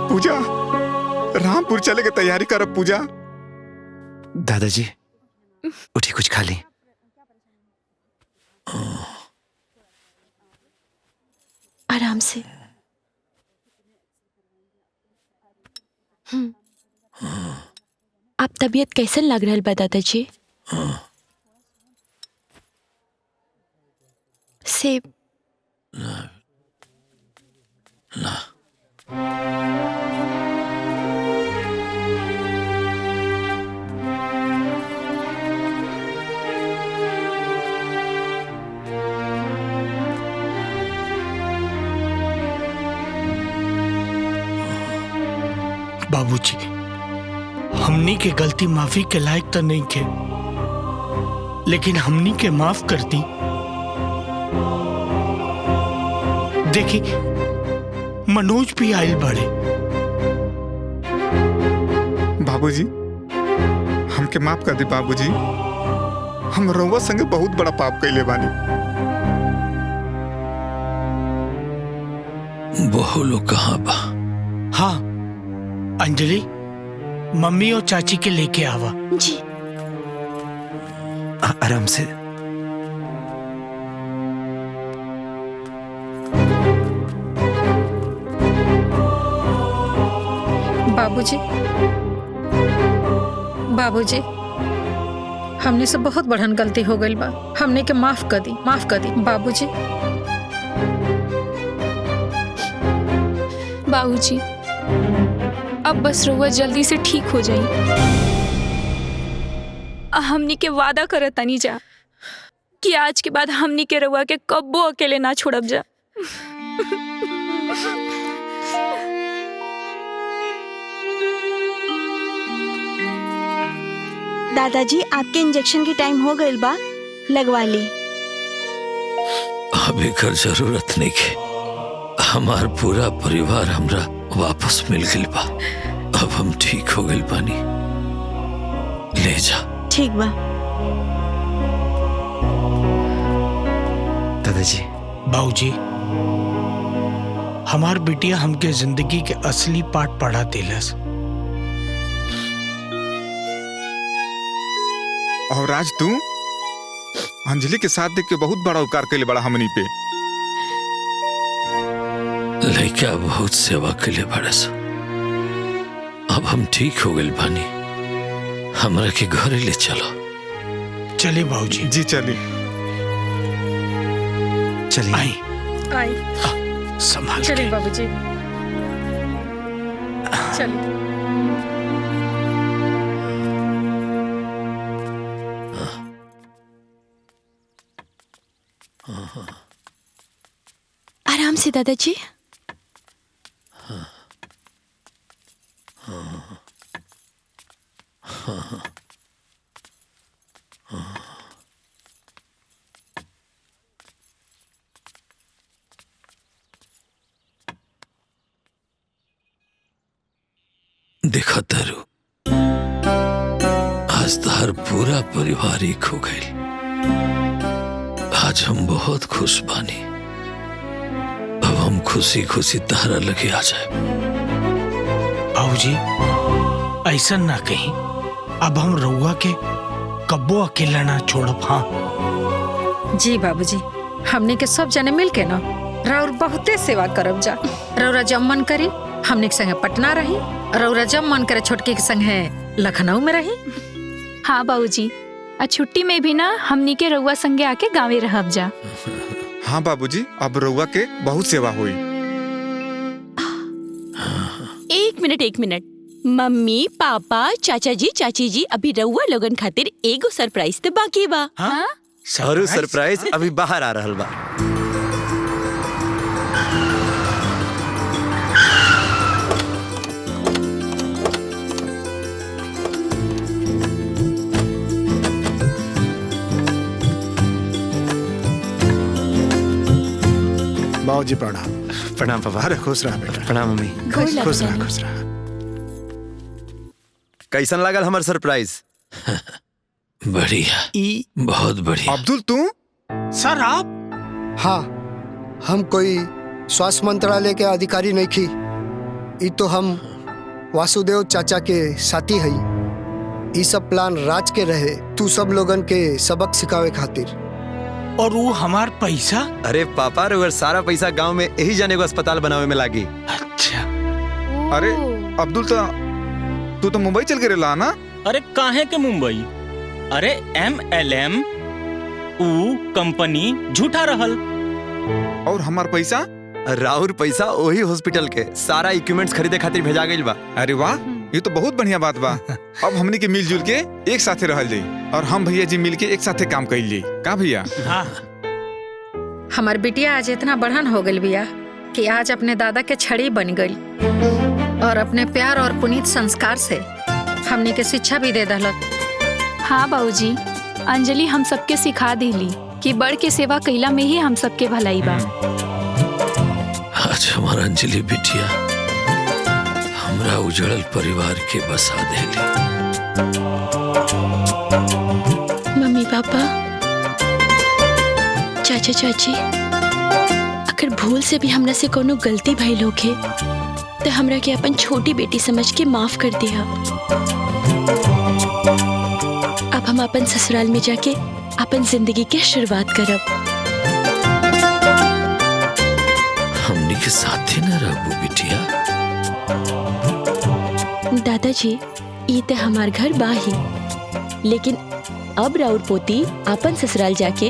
पूजा, रामपुर चले के तैयारी करब। पूजा,
दादाजी उठी, कुछ खा ली।
आराम से। आप तबीयत कैसन लग रहा बा दादाजी? सेब
बाबूजी, हमनी के गलती माफी के लायक तो नहीं थे, लेकिन हमनी के माफ कर दी। देखी, मनोज भी आयल बड़े।
बाबूजी, हमके माफ कर दे बाबूजी। हम रउआ संगे बहुत बड़ा पाप कैले बानी।
बहु लोग कहाँ बा?
हाँ, अंजलि, मम्मी और चाची के लेके आवा।
जी।
आराम से।
बाबूजी, बाबूजी, हमने से बहुत बड़हन गलती हो गई बा। हमने के माफ कर दी, माफ कर दी बाबूजी।
बाबूजी, अब बस रउआ जल्दी से ठीक हो जाई। हमनी के वादा करत तनी जा कि आज के बाद हमनी के रउआ के कब्बो अकेले ना छोड़ब जा।
दादाजी आपके इंजेक्शन की टाइम हो गई बा, लगवा ली।
अभी कर जरूरत नहीं के। हमार पूरा परिवार हमरा वापस मिल गइल बा। अब हम ठीक हो गइल बानी। ले जा।
ठीक बा।
दादाजी।
बाबूजी, हमार बिटिया हमके जिंदगी के असली पाठ पढ़ा दिलस।
और आज तू अंजलि के साथ देख के बहुत बड़ा उपकार के लिए बड़ा हमनी पे।
लड़का बहुत सेवा के लिए बड़स। अब हम ठीक हो गइल बानी। हमरा के घरे ले चलो।
चलिए बाबूजी।
जी चलिए।
चलिए।
आई
संभाल
चलिए बाबूजी, चलिए।
आराम से दादाजी।
देखा तारू, आज तार पूरा परिवार एक हो गए। आज हम बहुत खुश बानी। अब हम खुशी खुशी तारा लगे आ जाए।
बाबूजी, ऐसा ना कहीं। अब हम रउआ के कब्बो अकेला ना छोड़ब। हाँ
जी बाबूजी, हमने के सब जने मिल के ना राउर बहुते सेवा करब जा। रउरा जब मन करी हमने के संगे पटना रही, रउरा जब मन करे छोटकी के संगे लखनऊ में रही।
हाँ बाबूजी, आ छुट्टी में भी ना हमनी के रउआ संगे आके गाँवे रहब जा।
हाँ बाबूजी, अब रउआ के बहुत सेवा हुई।
एक मिनट। मम्मी, पापा, चाचा जी, चाची जी, अभी रउआ लोगन खातिर एगो सरप्राइज तो बाकी बा।
हाँ? और सरप्राइज अभी बाहर आ रहल बा।
बाबूजी प्रणाम।
प्रणाम पापा।
अरे खुश रहा बेटा।
प्रणाम मम्मी।
खुश रहा खुश रहा।
कैसन लागल हमार सरप्राइज?
बढ़िया, बहुत बढ़िया।
अब्दुल तू?
सर आप?
हाँ, हम कोई स्वास्थ्य मंत्रालय के अधिकारी नहीं थी। ये तो हम वासुदेव चाचा के साथी हई। ये सब प्लान राज के रहे, तू सब लोगन के सबक सिखावे खातिर।
और वो हमार पैसा?
अरे पापा, रउआ सारा पैसा गांव में यही जाने को अस्पताल बनावे में लागी।
अच्छा।
अरे अब्दुल, तू तो मुंबई चल के रहा ना?
अरे काहे के मुंबई? अरे MLM ऊ कंपनी झूठा रहल।
और हमार पैसा?
राउर पैसा वही हॉस्पिटल के सारा इक्विपमेंट्स खरीदे खातिर भेजा गइल बा।
अरे वाह, ये तो बहुत बढ़िया बात बा। अब हमनी के मिलजुल के एक साथे रहल जाई और हम भैया जी मिल के एक साथे काम कइल जाई। का भैया?
हाँ।
हमार बिटिया आज इतना बढ़न हो गई बिया कि आज अपने दादा के छड़ी बन गई और अपने प्यार और पुनीत संस्कार से हमने के शिक्षा भी दे दहलत।
हाँ बाबूजी, अंजलि हम सबके सिखा देली कि बड़ के सेवा कइला में ही हम सबके भलाई बा।
आज हमारा अंजलि बिटिया हमरा उजड़ल परिवार के बसा देली।
मम्मी पापा, चाचा चाची, अगर भूल से भी हमरा से कोनो गलती भइल होखे तो हमरा के अपन छोटी बेटी समझ के माफ कर दिया। अब हम अपन ससुराल में जाके अपन जिंदगी के शुरुआत करब।
हमनी के साथ ही न रहबू बिटिया?
दादाजी, ये तो हमार घर बाही, लेकिन अब राउर पोती अपन ससुराल जाके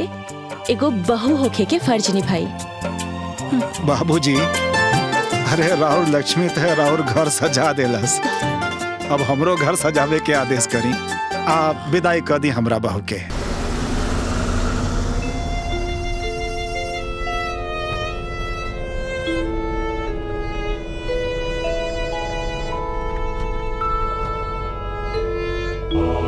एगो बहू होखे के फर्ज निभाई।
बाबूजी, अरे राउर लक्ष्मी तो राउर घर सजा देलस। अब हमरो घर सजावे के आदेश करी। आप विदाई कर दी हमरा बहू के।
है।